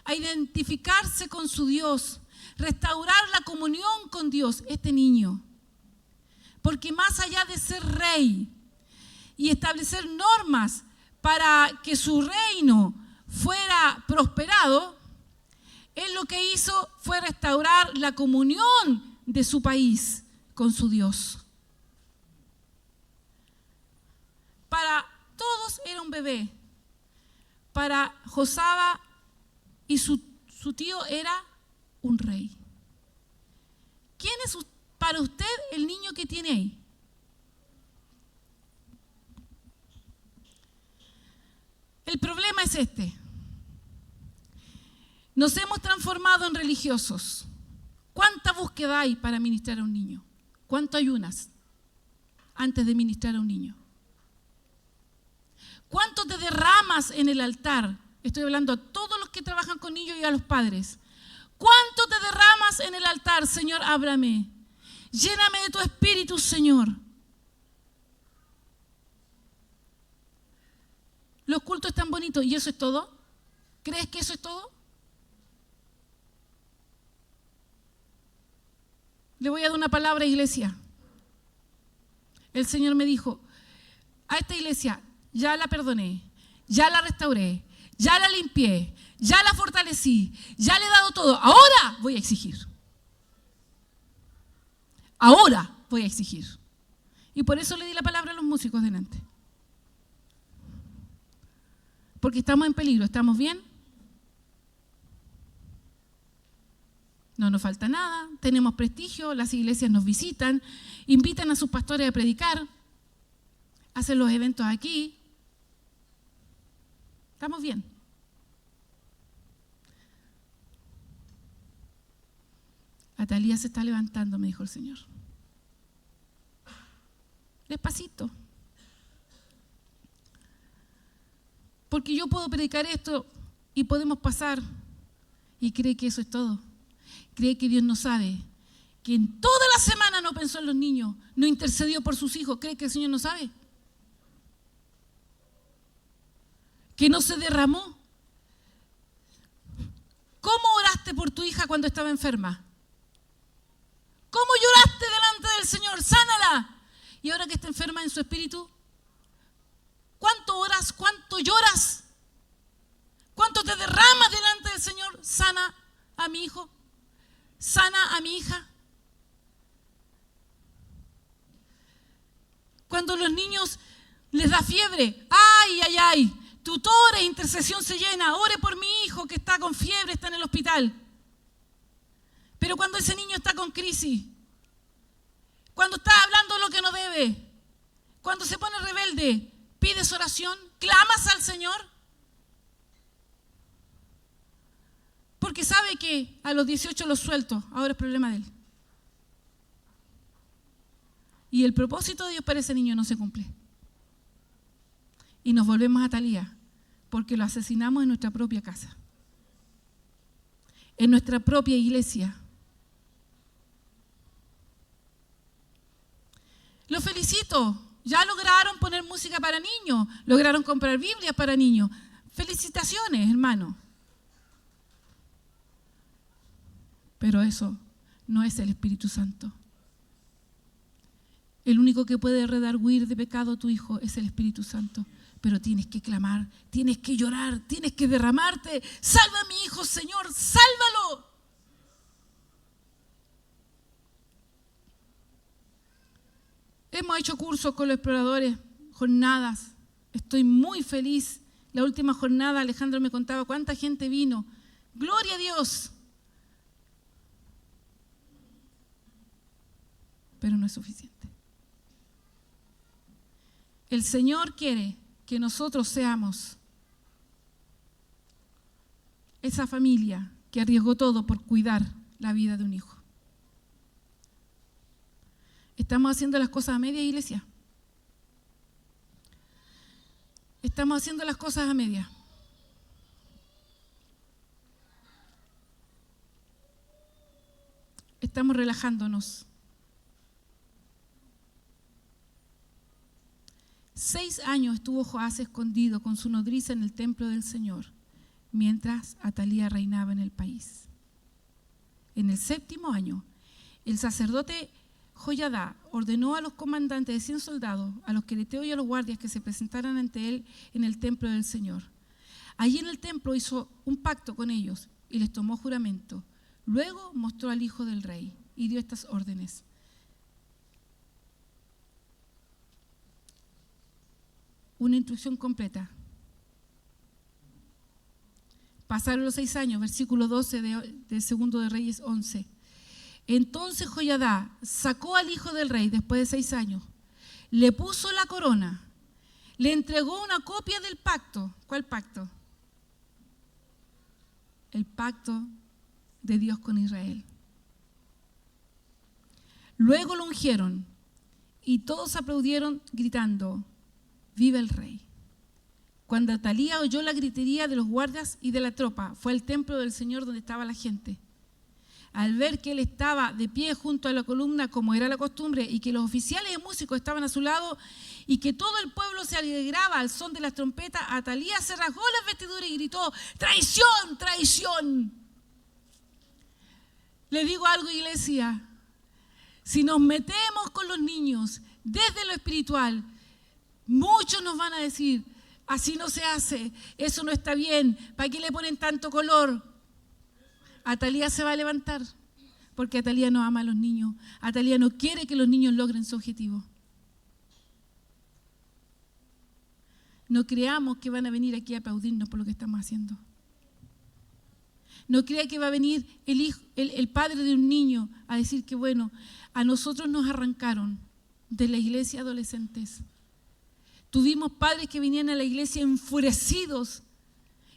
a identificarse con su Dios, restaurar la comunión con Dios, este niño. Porque más allá de ser rey y establecer normas para que su reino fuera prosperado, él lo que hizo fue restaurar la comunión de su país con su Dios. Para todos era un bebé. Para Josaba y su Su tío era un rey. ¿Quién es para usted el niño que tiene ahí? El problema es este. Nos hemos transformado en religiosos. ¿Cuánta búsqueda hay para ministrar a un niño? ¿Cuánto ayunas antes de ministrar a un niño? ¿Cuánto te derramas en el altar? Estoy hablando a todos los que trabajan con niños y a los padres. ¿Cuánto te derramas en el altar? Señor, ábrame. Lléname de tu espíritu, Señor. Los cultos están bonitos. ¿Y eso es todo? ¿Crees que eso es todo? Le voy a dar una palabra, iglesia. El Señor me dijo, a esta iglesia ya la perdoné, ya la restauré, ya la limpié, ya la fortalecí, ya le he dado todo. Ahora voy a exigir. Ahora voy a exigir. Y por eso le di la palabra a los músicos delante. Porque estamos en peligro. ¿Estamos bien? No nos falta nada, tenemos prestigio, las iglesias nos visitan, invitan a sus pastores a predicar, hacen los eventos aquí. ¿Estamos bien? Atalía se está levantando, me dijo el Señor. Despacito. Porque yo puedo predicar esto y podemos pasar y cree que eso es todo. Cree que Dios no sabe, que en toda la semana no pensó en los niños, no intercedió por sus hijos. ¿Cree que el Señor no sabe? Que no se derramó. ¿Cómo oraste por tu hija cuando estaba enferma? ¿Cómo lloraste delante del Señor? Sánala. Y ahora que está enferma en su espíritu, ¿cuánto oras? ¿Cuánto lloras? ¿Cuánto te derramas delante del Señor? Sana a mi hijo. Sana a mi hija. Cuando los niños les da fiebre, ay, ay, ay, tutores, intercesión se llena, ore por mi hijo que está con fiebre, está en el hospital. Pero cuando ese niño está con crisis, cuando está hablando lo que no debe, cuando se pone rebelde, pides oración, clamas al Señor. Porque sabe que a los 18 los suelto, ahora es problema de él. Y el propósito de Dios para ese niño no se cumple. Y nos volvemos a Atalía, porque lo asesinamos en nuestra propia casa, en nuestra propia iglesia. Los felicito, ya lograron poner música para niños, lograron comprar Biblias para niños. Felicitaciones, hermano. Pero eso no es el Espíritu Santo. El único que puede redarguir de pecado a tu hijo es el Espíritu Santo. Pero tienes que clamar, tienes que llorar, tienes que derramarte. Salva a mi hijo, Señor, sálvalo. Hemos hecho cursos con los exploradores, jornadas. Estoy muy feliz. La última jornada, Alejandro me contaba cuánta gente vino. Gloria a Dios. Pero no es suficiente. El Señor quiere que nosotros seamos esa familia que arriesgó todo por cuidar la vida de un hijo. ¿Estamos haciendo las cosas a media, iglesia? Estamos haciendo las cosas a media. Estamos relajándonos. 6 años estuvo Joás escondido con su nodriza en el templo del Señor, mientras Atalía reinaba en el país. En el 7º año, el sacerdote Joyadá ordenó a los comandantes de 100 soldados, a los quereteos y a los guardias que se presentaran ante él en el templo del Señor. Allí en el templo hizo un pacto con ellos y les tomó juramento. Luego mostró al hijo del rey y dio estas órdenes. Una instrucción completa. Pasaron los 6 años, versículo 12 de Segundo de Reyes 11. Entonces Joiada sacó al hijo del rey después de 6 años, le puso la corona, le entregó una copia del pacto. ¿Cuál pacto? El pacto de Dios con Israel. Luego lo ungieron y todos aplaudieron gritando: ¡Viva el rey! Cuando Atalía oyó la gritería de los guardias y de la tropa, fue al templo del Señor donde estaba la gente. Al ver que él estaba de pie junto a la columna como era la costumbre y que los oficiales y músicos estaban a su lado y que todo el pueblo se alegraba al son de las trompetas, Atalía se rasgó las vestiduras y gritó: ¡Traición, traición! Le digo algo, iglesia, si nos metemos con los niños desde lo espiritual, muchos nos van a decir: así no se hace, eso no está bien, ¿para qué le ponen tanto color? Atalía se va a levantar, porque Atalía no ama a los niños. Atalía no quiere que los niños logren su objetivo. No creamos que van a venir aquí a aplaudirnos por lo que estamos haciendo. No crea que va a venir el padre de un niño a decir que bueno, a nosotros nos arrancaron de la iglesia adolescentes. Tuvimos padres que venían a la iglesia enfurecidos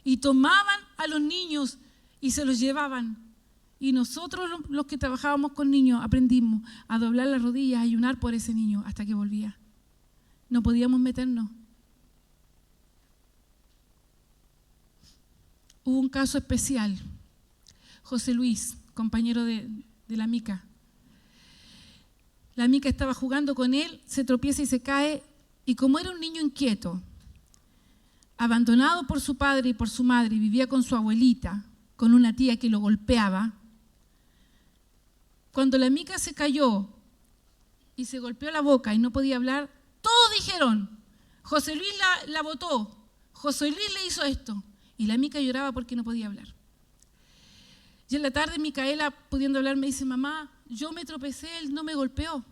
y tomaban a los niños y se los llevaban. Y nosotros, los que trabajábamos con niños, aprendimos a doblar las rodillas, a ayunar por ese niño hasta que volvía. No podíamos meternos. Hubo un caso especial. José Luis, compañero de la Mica. La Mica estaba jugando con él, se tropieza y se cae, y como era un niño inquieto, abandonado por su padre y por su madre, y vivía con su abuelita, con una tía que lo golpeaba, cuando la Mica se cayó y se golpeó la boca y no podía hablar, todos dijeron: José Luis la botó, José Luis le hizo esto. Y la Mica lloraba porque no podía hablar. Y en la tarde Micaela, pudiendo hablar, me dice: mamá, yo me tropecé, él no me golpeó.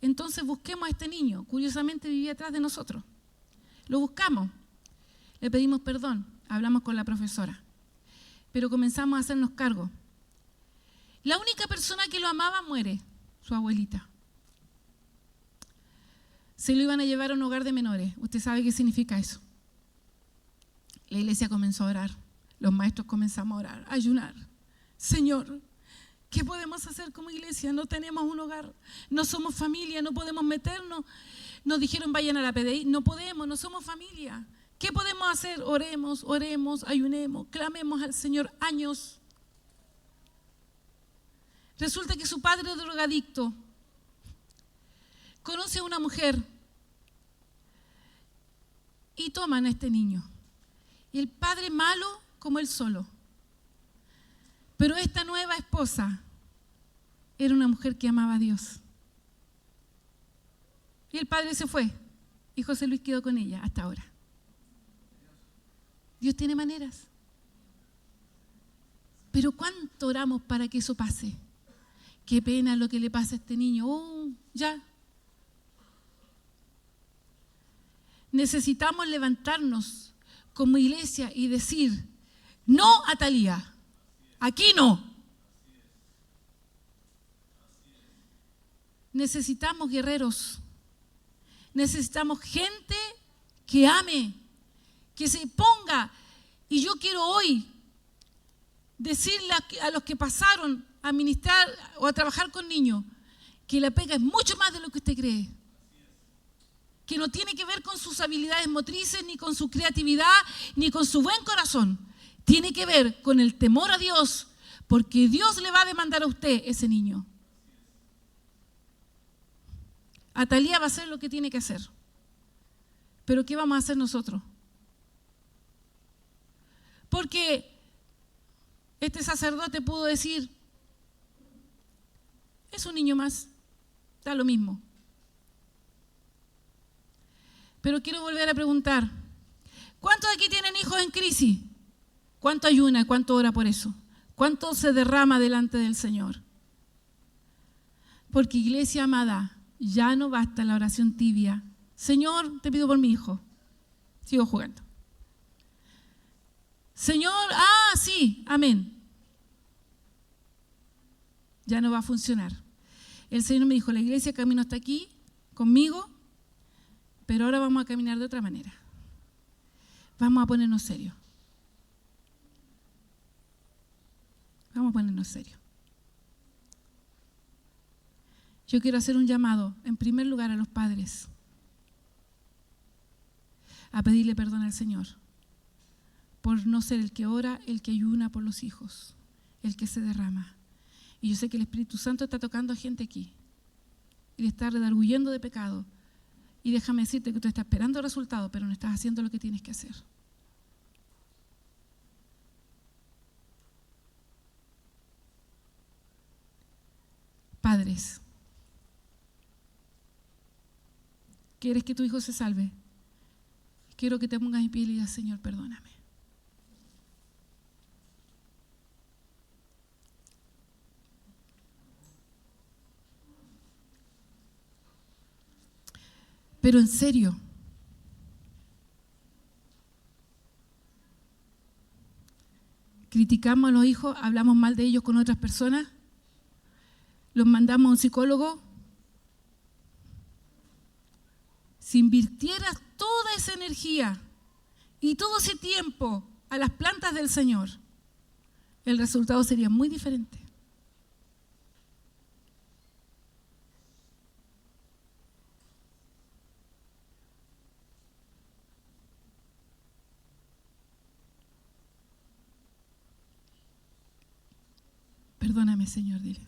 Entonces busquemos a este niño. Curiosamente vivía atrás de nosotros. Lo buscamos. Le pedimos perdón. Hablamos con la profesora. Pero comenzamos a hacernos cargo. La única persona que lo amaba muere, su abuelita. Se lo iban a llevar a un hogar de menores. Usted sabe qué significa eso. La iglesia comenzó a orar. Los maestros comenzamos a orar, a ayunar. Señor, ¿qué podemos hacer como iglesia? No tenemos un hogar, no somos familia, no podemos meternos. Nos dijeron: vayan a la PDI. No podemos, no somos familia. ¿Qué podemos hacer? Oremos, oremos, ayunemos, clamemos al Señor años. Resulta que su padre es drogadicto. Conoce a una mujer y toman a este niño. Y el padre malo como él solo. Pero esta nueva esposa era una mujer que amaba a Dios. Y el padre se fue y José Luis quedó con ella hasta ahora. Dios tiene maneras. Pero ¿cuánto oramos para que eso pase? Qué pena lo que le pasa a este niño. Ya. Necesitamos levantarnos como iglesia y decir: no, Atalía, aquí no. Necesitamos guerreros. Necesitamos gente que ame, que se ponga. Y yo quiero hoy decirle a los que pasaron a ministrar o a trabajar con niños que la pega es mucho más de lo que usted cree. Que no tiene que ver con sus habilidades motrices, ni con su creatividad, ni con su buen corazón. Tiene que ver con el temor a Dios, porque Dios le va a demandar a usted ese niño. Atalía va a hacer lo que tiene que hacer. Pero ¿qué vamos a hacer nosotros? Porque este sacerdote pudo decir: es un niño más, da lo mismo. Pero quiero volver a preguntar: ¿cuántos de aquí tienen hijos en crisis? ¿Cuánto ayuna? ¿Cuánto ora por eso? ¿Cuánto se derrama delante del Señor? Porque, iglesia amada, ya no basta la oración tibia. Señor, te pido por mi hijo. Sigo jugando. Señor, sí, amén. Ya no va a funcionar. El Señor me dijo, la iglesia camino hasta aquí conmigo, pero ahora vamos a caminar de otra manera. Vamos a ponernos serios. Vamos a ponernos serios. Yo quiero hacer un llamado, en primer lugar, a los padres, a pedirle perdón al Señor por no ser el que ora, el que ayuna por los hijos, el que se derrama. Y yo sé que el Espíritu Santo está tocando a gente aquí y le está redarguyendo de pecado. Y déjame decirte que tú estás esperando resultados, pero no estás haciendo lo que tienes que hacer. Padres, ¿quieres que tu hijo se salve? Quiero que te pongas en pie y digas, Señor, perdóname. Pero en serio, criticamos a los hijos, hablamos mal de ellos con otras personas, los mandamos a un psicólogo. Si invirtieras toda esa energía y todo ese tiempo a las plantas del Señor, el resultado sería muy diferente. Perdóname, Señor, dile.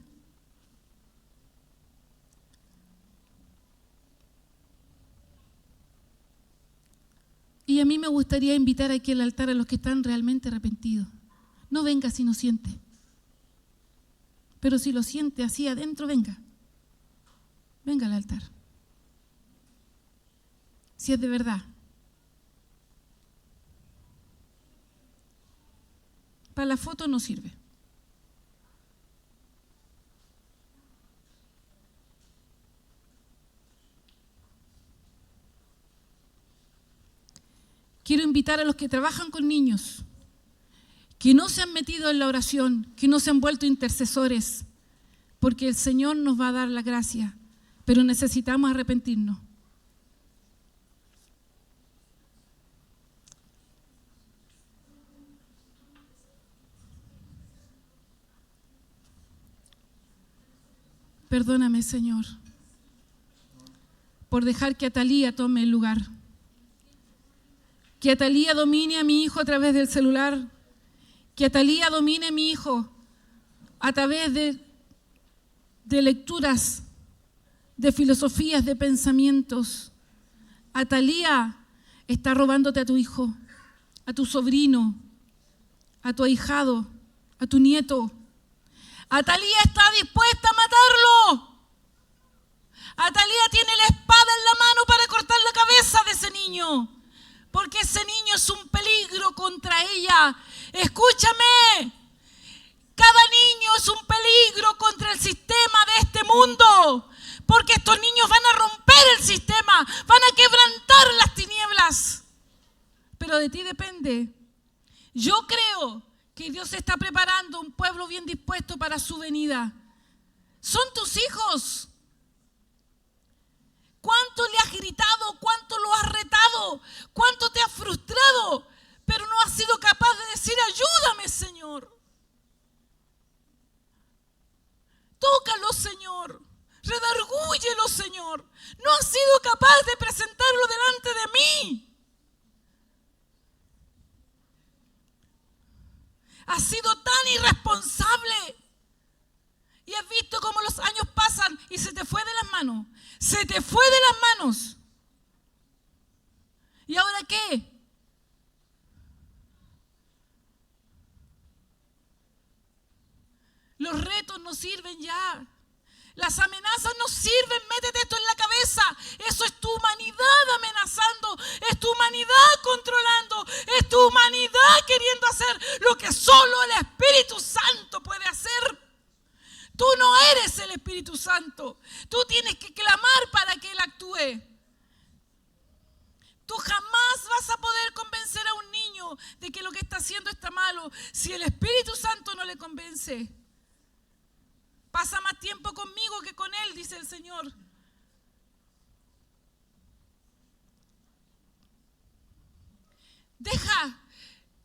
Y a mí me gustaría invitar aquí al altar a los que están realmente arrepentidos. No venga si no siente. Pero si lo siente así adentro, venga. Venga al altar. Si es de verdad. Para la foto no sirve. Quiero invitar a los que trabajan con niños, que no se han metido en la oración, que no se han vuelto intercesores, porque el Señor nos va a dar la gracia, pero necesitamos arrepentirnos. Perdóname, Señor, por dejar que Atalía tome el lugar. Que Atalía domine a mi hijo a través del celular. Que Atalía domine a mi hijo a través de lecturas, de filosofías, de pensamientos. Atalía está robándote a tu hijo, a tu sobrino, a tu ahijado, a tu nieto. Atalía está dispuesta a matarlo. Atalía tiene la espada en la mano para cortar la cabeza de ese niño. Porque ese niño es un peligro contra ella. Escúchame. Cada niño es un peligro contra el sistema de este mundo. Porque estos niños van a romper el sistema. Van a quebrantar las tinieblas. Pero de ti depende. Yo creo que Dios está preparando un pueblo bien dispuesto para su venida. Son tus hijos. ¿Cuánto le has gritado? ¿Cuánto lo has retado? ¿Cuánto te has frustrado? Pero no has sido capaz de decir, ayúdame, Señor. Tócalo, Señor. Redargúyelo, Señor. No has sido capaz de presentarlo delante de mí. Has sido tan irresponsable. Y has visto cómo los años pasan y se te fue de las manos. Se te fue de las manos. ¿Y ahora qué? Los retos no sirven ya. Las amenazas no sirven. Métete esto en la cabeza. Eso es tu humanidad amenazando. Es tu humanidad controlando. Es tu humanidad queriendo hacer lo que solo el Espíritu Santo puede hacer. Tú no eres el Espíritu Santo. Tú tienes que clamar para que Él actúe. Tú jamás vas a poder convencer a un niño de que lo que está haciendo está hermano, si el Espíritu Santo no le convence, pasa más tiempo conmigo que con él, dice el Señor. Deja.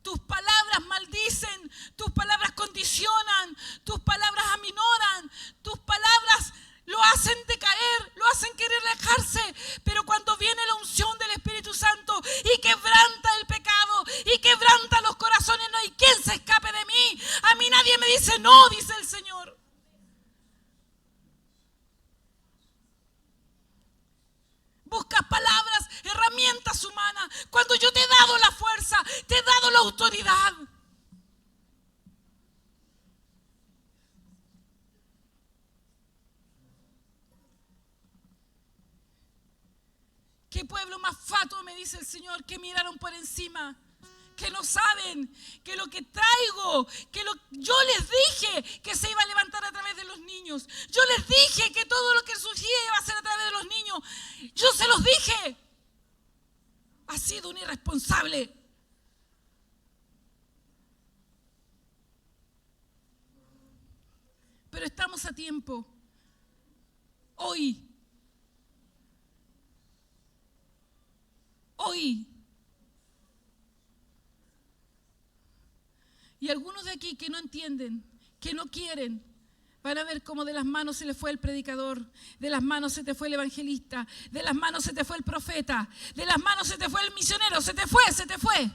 Tus palabras maldicen, tus palabras condicionan, tus palabras aminoran, tus palabras lo hacen decaer, lo hacen querer alejarse. Pero cuando viene la unción del Espíritu Santo y quebranta el pecado y quebranta los corazones, no hay quien se escape de mí. A mí nadie me dice no, dice el Señor. Buscas palabras, herramientas humanas, cuando yo te he dado la fuerza, te he dado la autoridad. ¿Qué pueblo más fatuo, me dice el Señor, que miraron por encima? Que no saben que lo que traigo, yo les dije que se iba a levantar a través de los niños. Yo les dije que todo lo que surgía iba a ser a través de los niños. Yo se los dije. Ha sido un irresponsable. Pero estamos a tiempo. Hoy. Y algunos de aquí que no entienden, que no quieren, van a ver cómo de las manos se le fue el predicador, de las manos se te fue el evangelista, de las manos se te fue el profeta, de las manos se te fue el misionero, se te fue.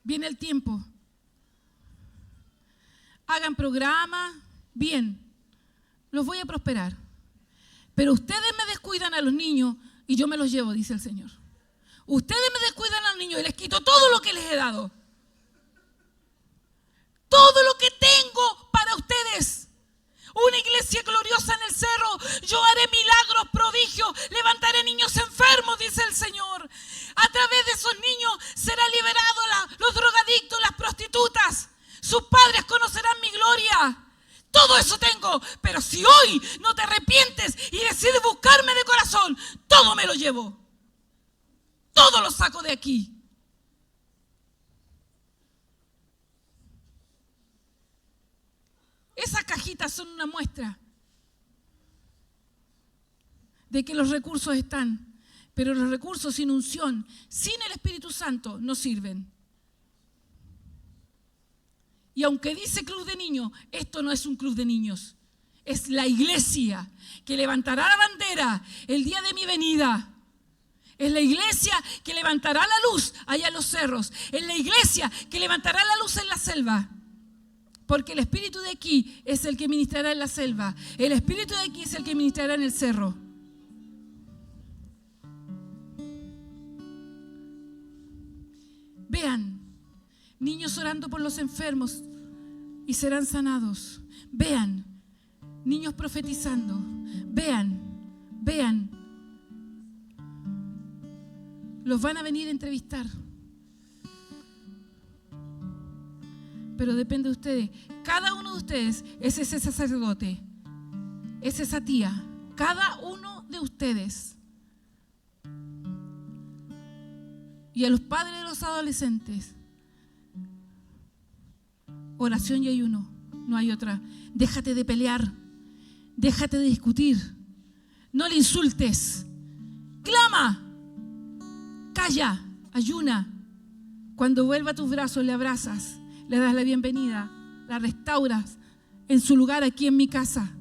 Viene el tiempo. Hagan programas, bien, los voy a prosperar. Pero ustedes me descuidan a los niños y yo me los llevo, dice el Señor. Ustedes me descuidan a los niños y les quito todo lo que les he dado. Todo lo que tengo para ustedes. Una iglesia gloriosa en el cerro. Yo haré milagros, prodigios, levantaré niños enfermos, dice el Señor. A través de esos niños será liberado los drogadictos, las prostitutas. Sus padres conocerán mi gloria. Todo eso tengo, pero si hoy no te arrepientes y decides buscarme de corazón, todo me lo llevo. Todo lo saco de aquí. Esas cajitas son una muestra de que los recursos están, pero los recursos sin unción, sin el Espíritu Santo, no sirven. Y aunque dice club de niños, esto no es un club de niños. Es la iglesia que levantará la bandera el día de mi venida. Es la iglesia que levantará la luz allá en los cerros. Es la iglesia que levantará la luz en la selva. Porque el espíritu de aquí es el que ministrará en la selva. El espíritu de aquí es el que ministrará en el cerro. Vean. Niños orando por los enfermos y serán sanados. Vean, niños profetizando. Vean. Los van a venir a entrevistar. Pero depende de ustedes. Cada uno de ustedes es ese sacerdote. Es esa tía. Cada uno de ustedes. Y a los padres de los adolescentes. Oración y ayuno, no hay otra. Déjate de pelear, déjate de discutir, no le insultes, clama, calla, ayuna. Cuando vuelva a tus brazos le abrazas, le das la bienvenida, la restauras en su lugar aquí en mi casa.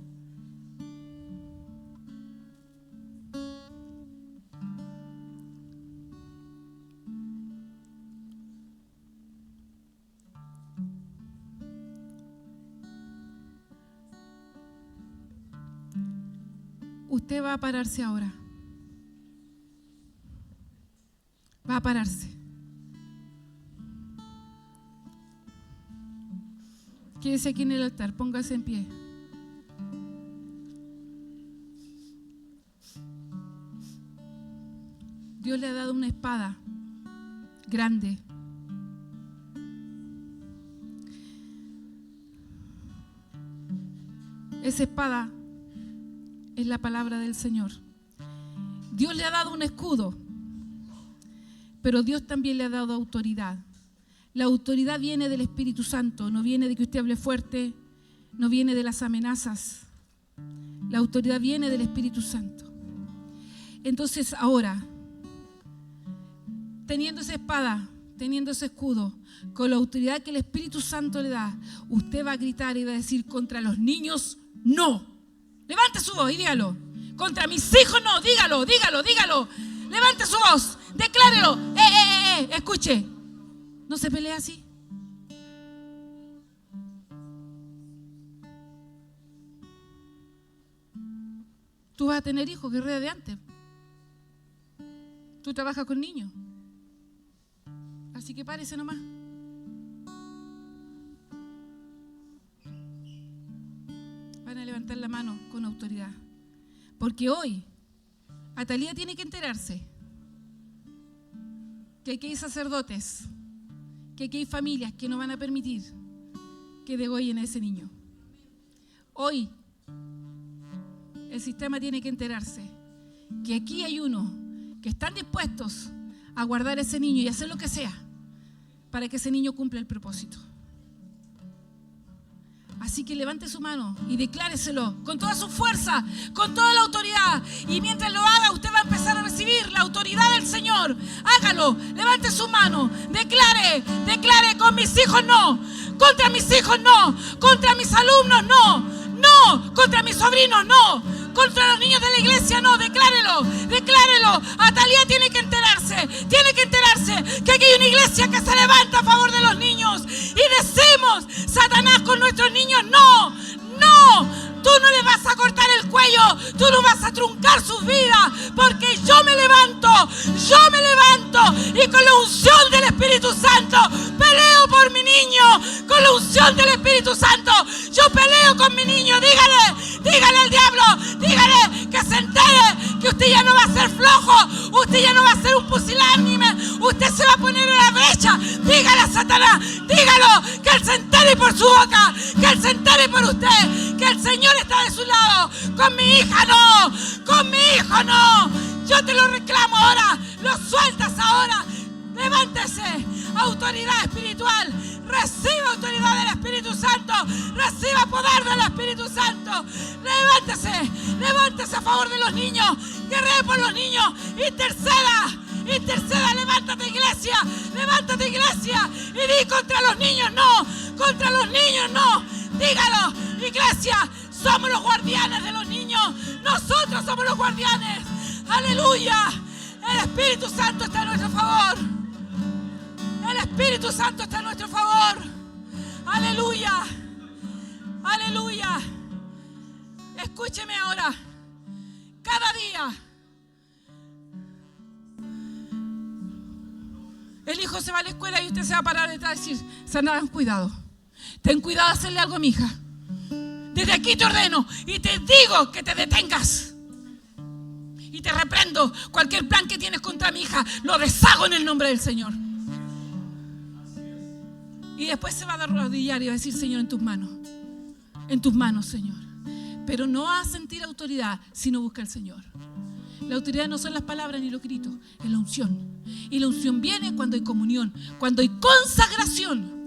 Usted va a pararse ahora. Va a pararse. Quédese aquí en el altar, póngase en pie. Dios le ha dado una espada grande. Esa espada es la palabra del Señor. Dios le ha dado un escudo, pero Dios también le ha dado autoridad. La autoridad viene del Espíritu Santo, no viene de que usted hable fuerte, no viene de las amenazas. La autoridad viene del Espíritu Santo. Entonces ahora, teniendo esa espada, teniendo ese escudo, con la autoridad que el Espíritu Santo le da, usted va a gritar y va a decir: contra los niños, no. Levante su voz y dígalo. Contra mis hijos, no. Dígalo, dígalo, dígalo. Levante su voz, declárelo. Escuche, no se pelea así. Tú vas a tener hijos, guerrera de antes. Tú trabajas con niños. Así que párese nomás. Van a levantar la mano con autoridad. Porque hoy Atalía tiene que enterarse que aquí hay sacerdotes, que aquí hay familias que no van a permitir que degollen a ese niño. Hoy el sistema tiene que enterarse que aquí hay uno que están dispuestos a guardar a ese niño y hacer lo que sea para que ese niño cumpla el propósito. Así que levante su mano y decláreselo con toda su fuerza, con toda la autoridad. Y mientras lo haga, usted va a empezar a recibir la autoridad del Señor. Hágalo, levante su mano, declare, con mis hijos no, contra mis hijos no, contra mis alumnos no, contra mis sobrinos no, contra los niños de la iglesia no. Declárelo. Atalía tiene que enterarse que aquí hay una iglesia que se levanta a favor de los niños y decimos: Satanás, con nuestros niños no, tú no les vas a cortar el cuello, tú no vas a truncar sus vidas, porque yo me levanto y con la unción del Espíritu Santo peleo por mi niño, con la unción del Espíritu Santo yo peleo con mi niño. Dígale al diablo, dígale que se entere que usted ya no va a ser flojo, usted ya no va a ser un pusilánime, usted se va a poner en la brecha. Dígale a Satanás, dígalo, que él se entere por su boca, que él se entere por usted, que el Señor está de su lado. Con mi hija no, yo te lo reclamo ahora, lo sueltas ahora. Levántese, autoridad espiritual, reciba autoridad del Espíritu Santo, reciba poder del Espíritu Santo. Levántese a favor de los niños, guerree por los niños, interceda, levántate iglesia, y di: contra los niños no, dígalo, iglesia, somos los guardianes de los niños, nosotros somos los guardianes, aleluya. El Espíritu Santo está a nuestro favor. El Espíritu Santo está a nuestro favor. Aleluya. Aleluya. Escúcheme ahora. Cada día el hijo se va a la escuela y usted se va a parar detrás y decir: Satanás, cuidado. Ten cuidado de hacerle algo a mi hija. Desde aquí te ordeno y te digo que te detengas. Y te reprendo. Cualquier plan que tienes contra mi hija lo deshago en el nombre del Señor. Y después se va a arrodillar y va a decir: Señor, en tus manos, Señor. Pero no va a sentir autoridad si no busca al Señor. La autoridad no son las palabras ni los gritos, es la unción. Y la unción viene cuando hay comunión, cuando hay consagración.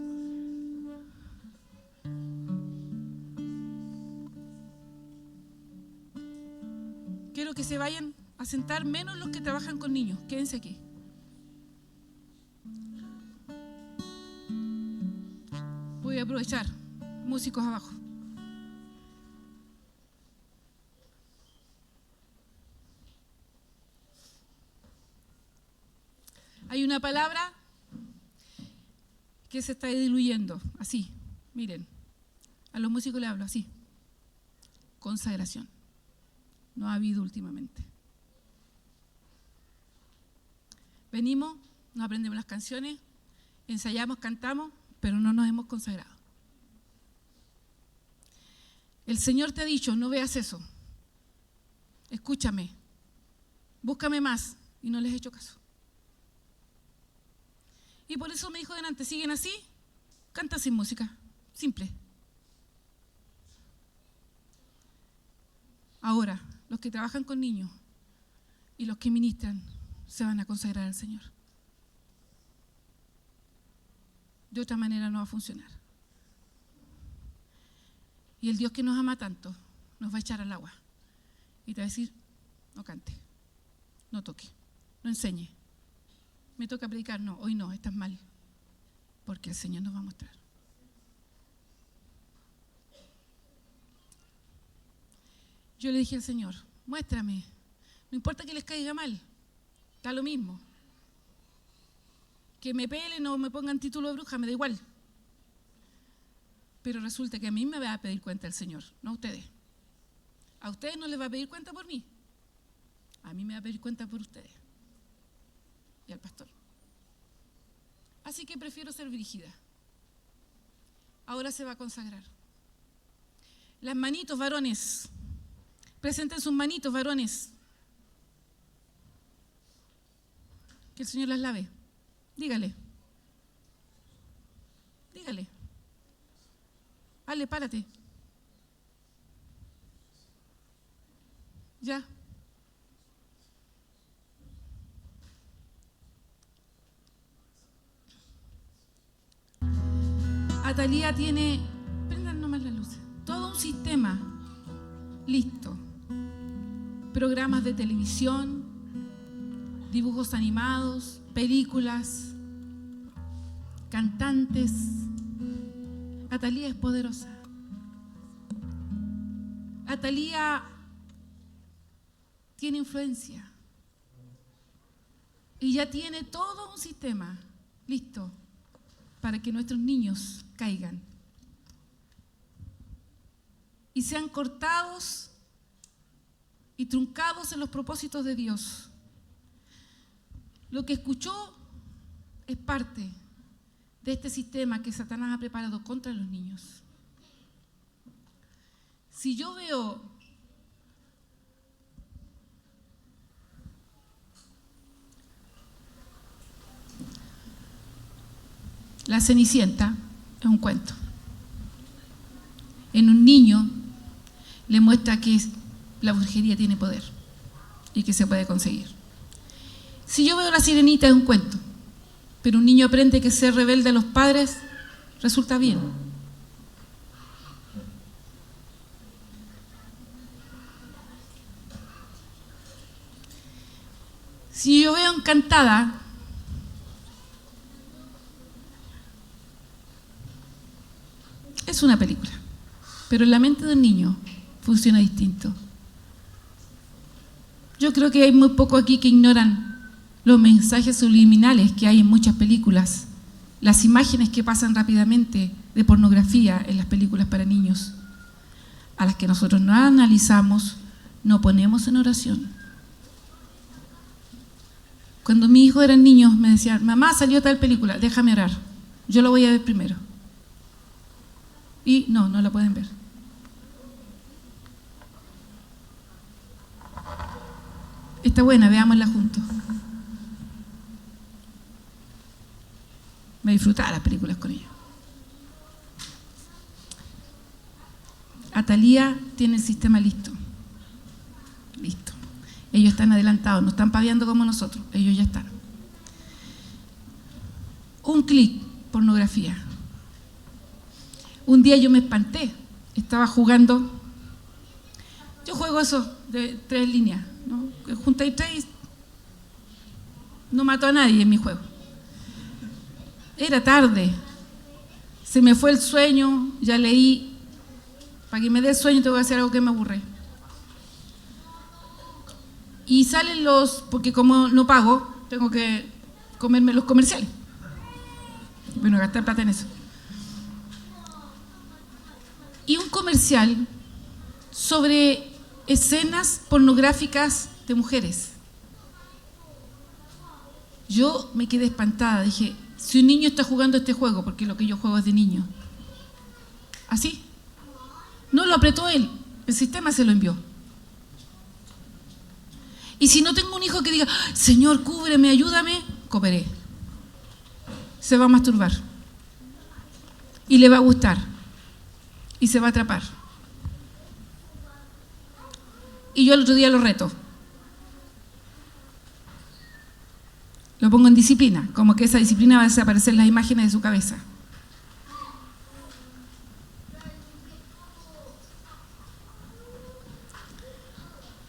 Quiero que se vayan a sentar, menos los que trabajan con niños. Quédense aquí. Voy a aprovechar. Músicos abajo. Hay una palabra que se está diluyendo. Así, miren. A los músicos les hablo así. Consagración. No ha habido últimamente. Venimos, nos aprendemos las canciones, ensayamos, cantamos, pero no nos hemos consagrado. El Señor te ha dicho: no veas eso. Escúchame. Búscame más. Y no les he hecho caso. Y por eso me dijo delante: siguen así, canta sin música. Simple. Ahora, los que trabajan con niños y los que ministran se van a consagrar al Señor. De otra manera no va a funcionar. Y el Dios que nos ama tanto nos va a echar al agua y te va a decir, no cante, no toque, no enseñe. Me toca predicar, no, hoy no, estás mal, porque el Señor nos va a mostrar. Yo le dije al Señor, muéstrame, no importa que les caiga mal, da lo mismo. Que me pelen o me pongan título de bruja, me da igual. Pero resulta que a mí me va a pedir cuenta el Señor, no a ustedes. A ustedes no les va a pedir cuenta por mí. A mí me va a pedir cuenta por ustedes. Y al pastor. Así que prefiero ser brígida. Ahora se va a consagrar. Las manitos, varones. Presenten sus manitos, varones. Que el Señor las lave. Dígale. Dígale. Ale, párate. Ya. Atalía tiene, prendan nomás las luces, todo un sistema listo. Programas de televisión, dibujos animados, películas, cantantes. Atalía es poderosa. Atalía tiene influencia y ya tiene todo un sistema listo para que nuestros niños caigan y sean cortados y truncados en los propósitos de Dios. Lo que escuchó es parte de este sistema que Satanás ha preparado contra los niños. Si yo veo La Cenicienta, es un cuento. En un niño le muestra que la brujería tiene poder y que se puede conseguir. Si yo veo La Sirenita, es un cuento, pero un niño aprende que ser rebelde a los padres resulta bien. Si yo veo Encantada, es una película, pero en la mente de un niño funciona distinto. Yo creo que hay muy pocos aquí que ignoran los mensajes subliminales que hay en muchas películas, las imágenes que pasan rápidamente de pornografía en las películas para niños, a las que nosotros no analizamos, no ponemos en oración. Cuando mis hijos eran niños me decían, mamá, salió tal película, déjame orar, yo lo voy a ver primero. Y no la pueden ver. Está buena, veámosla juntos. Me disfrutaba las películas con ellos. Atalía tiene el sistema listo. Listo. Ellos están adelantados, no están paviando como nosotros, ellos ya están. Un clic, pornografía. Un día yo me espanté, estaba jugando, yo juego eso de 3 líneas, ¿no? Juntáis 3 y no mato a nadie en mi juego. Era tarde, se me fue el sueño, ya leí, para que me dé el sueño tengo que hacer algo que me aburre. Y salen porque como no pago, tengo que comerme los comerciales. Bueno, gastar plata en eso. Y un comercial sobre escenas pornográficas de mujeres. Yo me quedé espantada, dije, si un niño está jugando este juego, porque lo que yo juego es de niño, así, no lo apretó él, el sistema se lo envió. Y si no tengo un hijo que diga, Señor, cúbreme, ayúdame, cooperé. Se va a masturbar. Y le va a gustar. Y se va a atrapar. y yo el otro día lo reto. Lo pongo en disciplina, como que esa disciplina va a desaparecer las imágenes de su cabeza.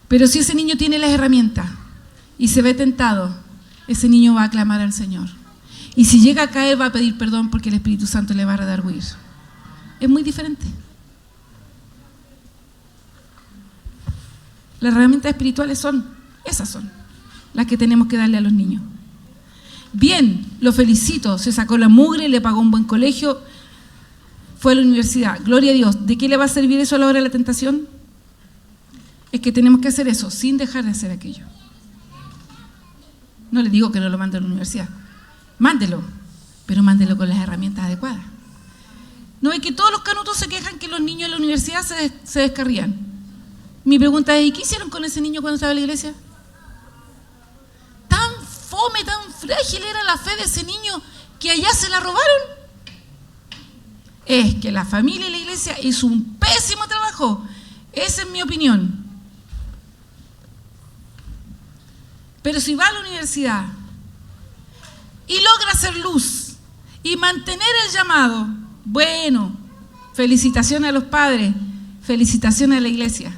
Pero si ese niño tiene las herramientas y se ve tentado, ese niño va a clamar al Señor. Y si llega a caer, va a pedir perdón porque el Espíritu Santo le va a redarguir. Es muy diferente. Las herramientas espirituales son las que tenemos que darle a los niños. Bien, lo felicito, se sacó la mugre, le pagó un buen colegio, fue a la universidad. Gloria a Dios. ¿De qué le va a servir eso a la hora de la tentación? Es que tenemos que hacer eso sin dejar de hacer aquello. No le digo que no lo mande a la universidad. Mándelo, pero mándelo con las herramientas adecuadas. No es que todos los canutos se quejan que los niños en la universidad se descarrían. Mi pregunta es, ¿y qué hicieron con ese niño cuando estaba en la iglesia? Tan fome, tan frágil era la fe de ese niño que allá se la robaron. Es que la familia y la iglesia hizo un pésimo trabajo. Esa es mi opinión. Pero si va a la universidad y logra hacer luz y mantener el llamado, bueno, felicitaciones a los padres, felicitaciones a la iglesia.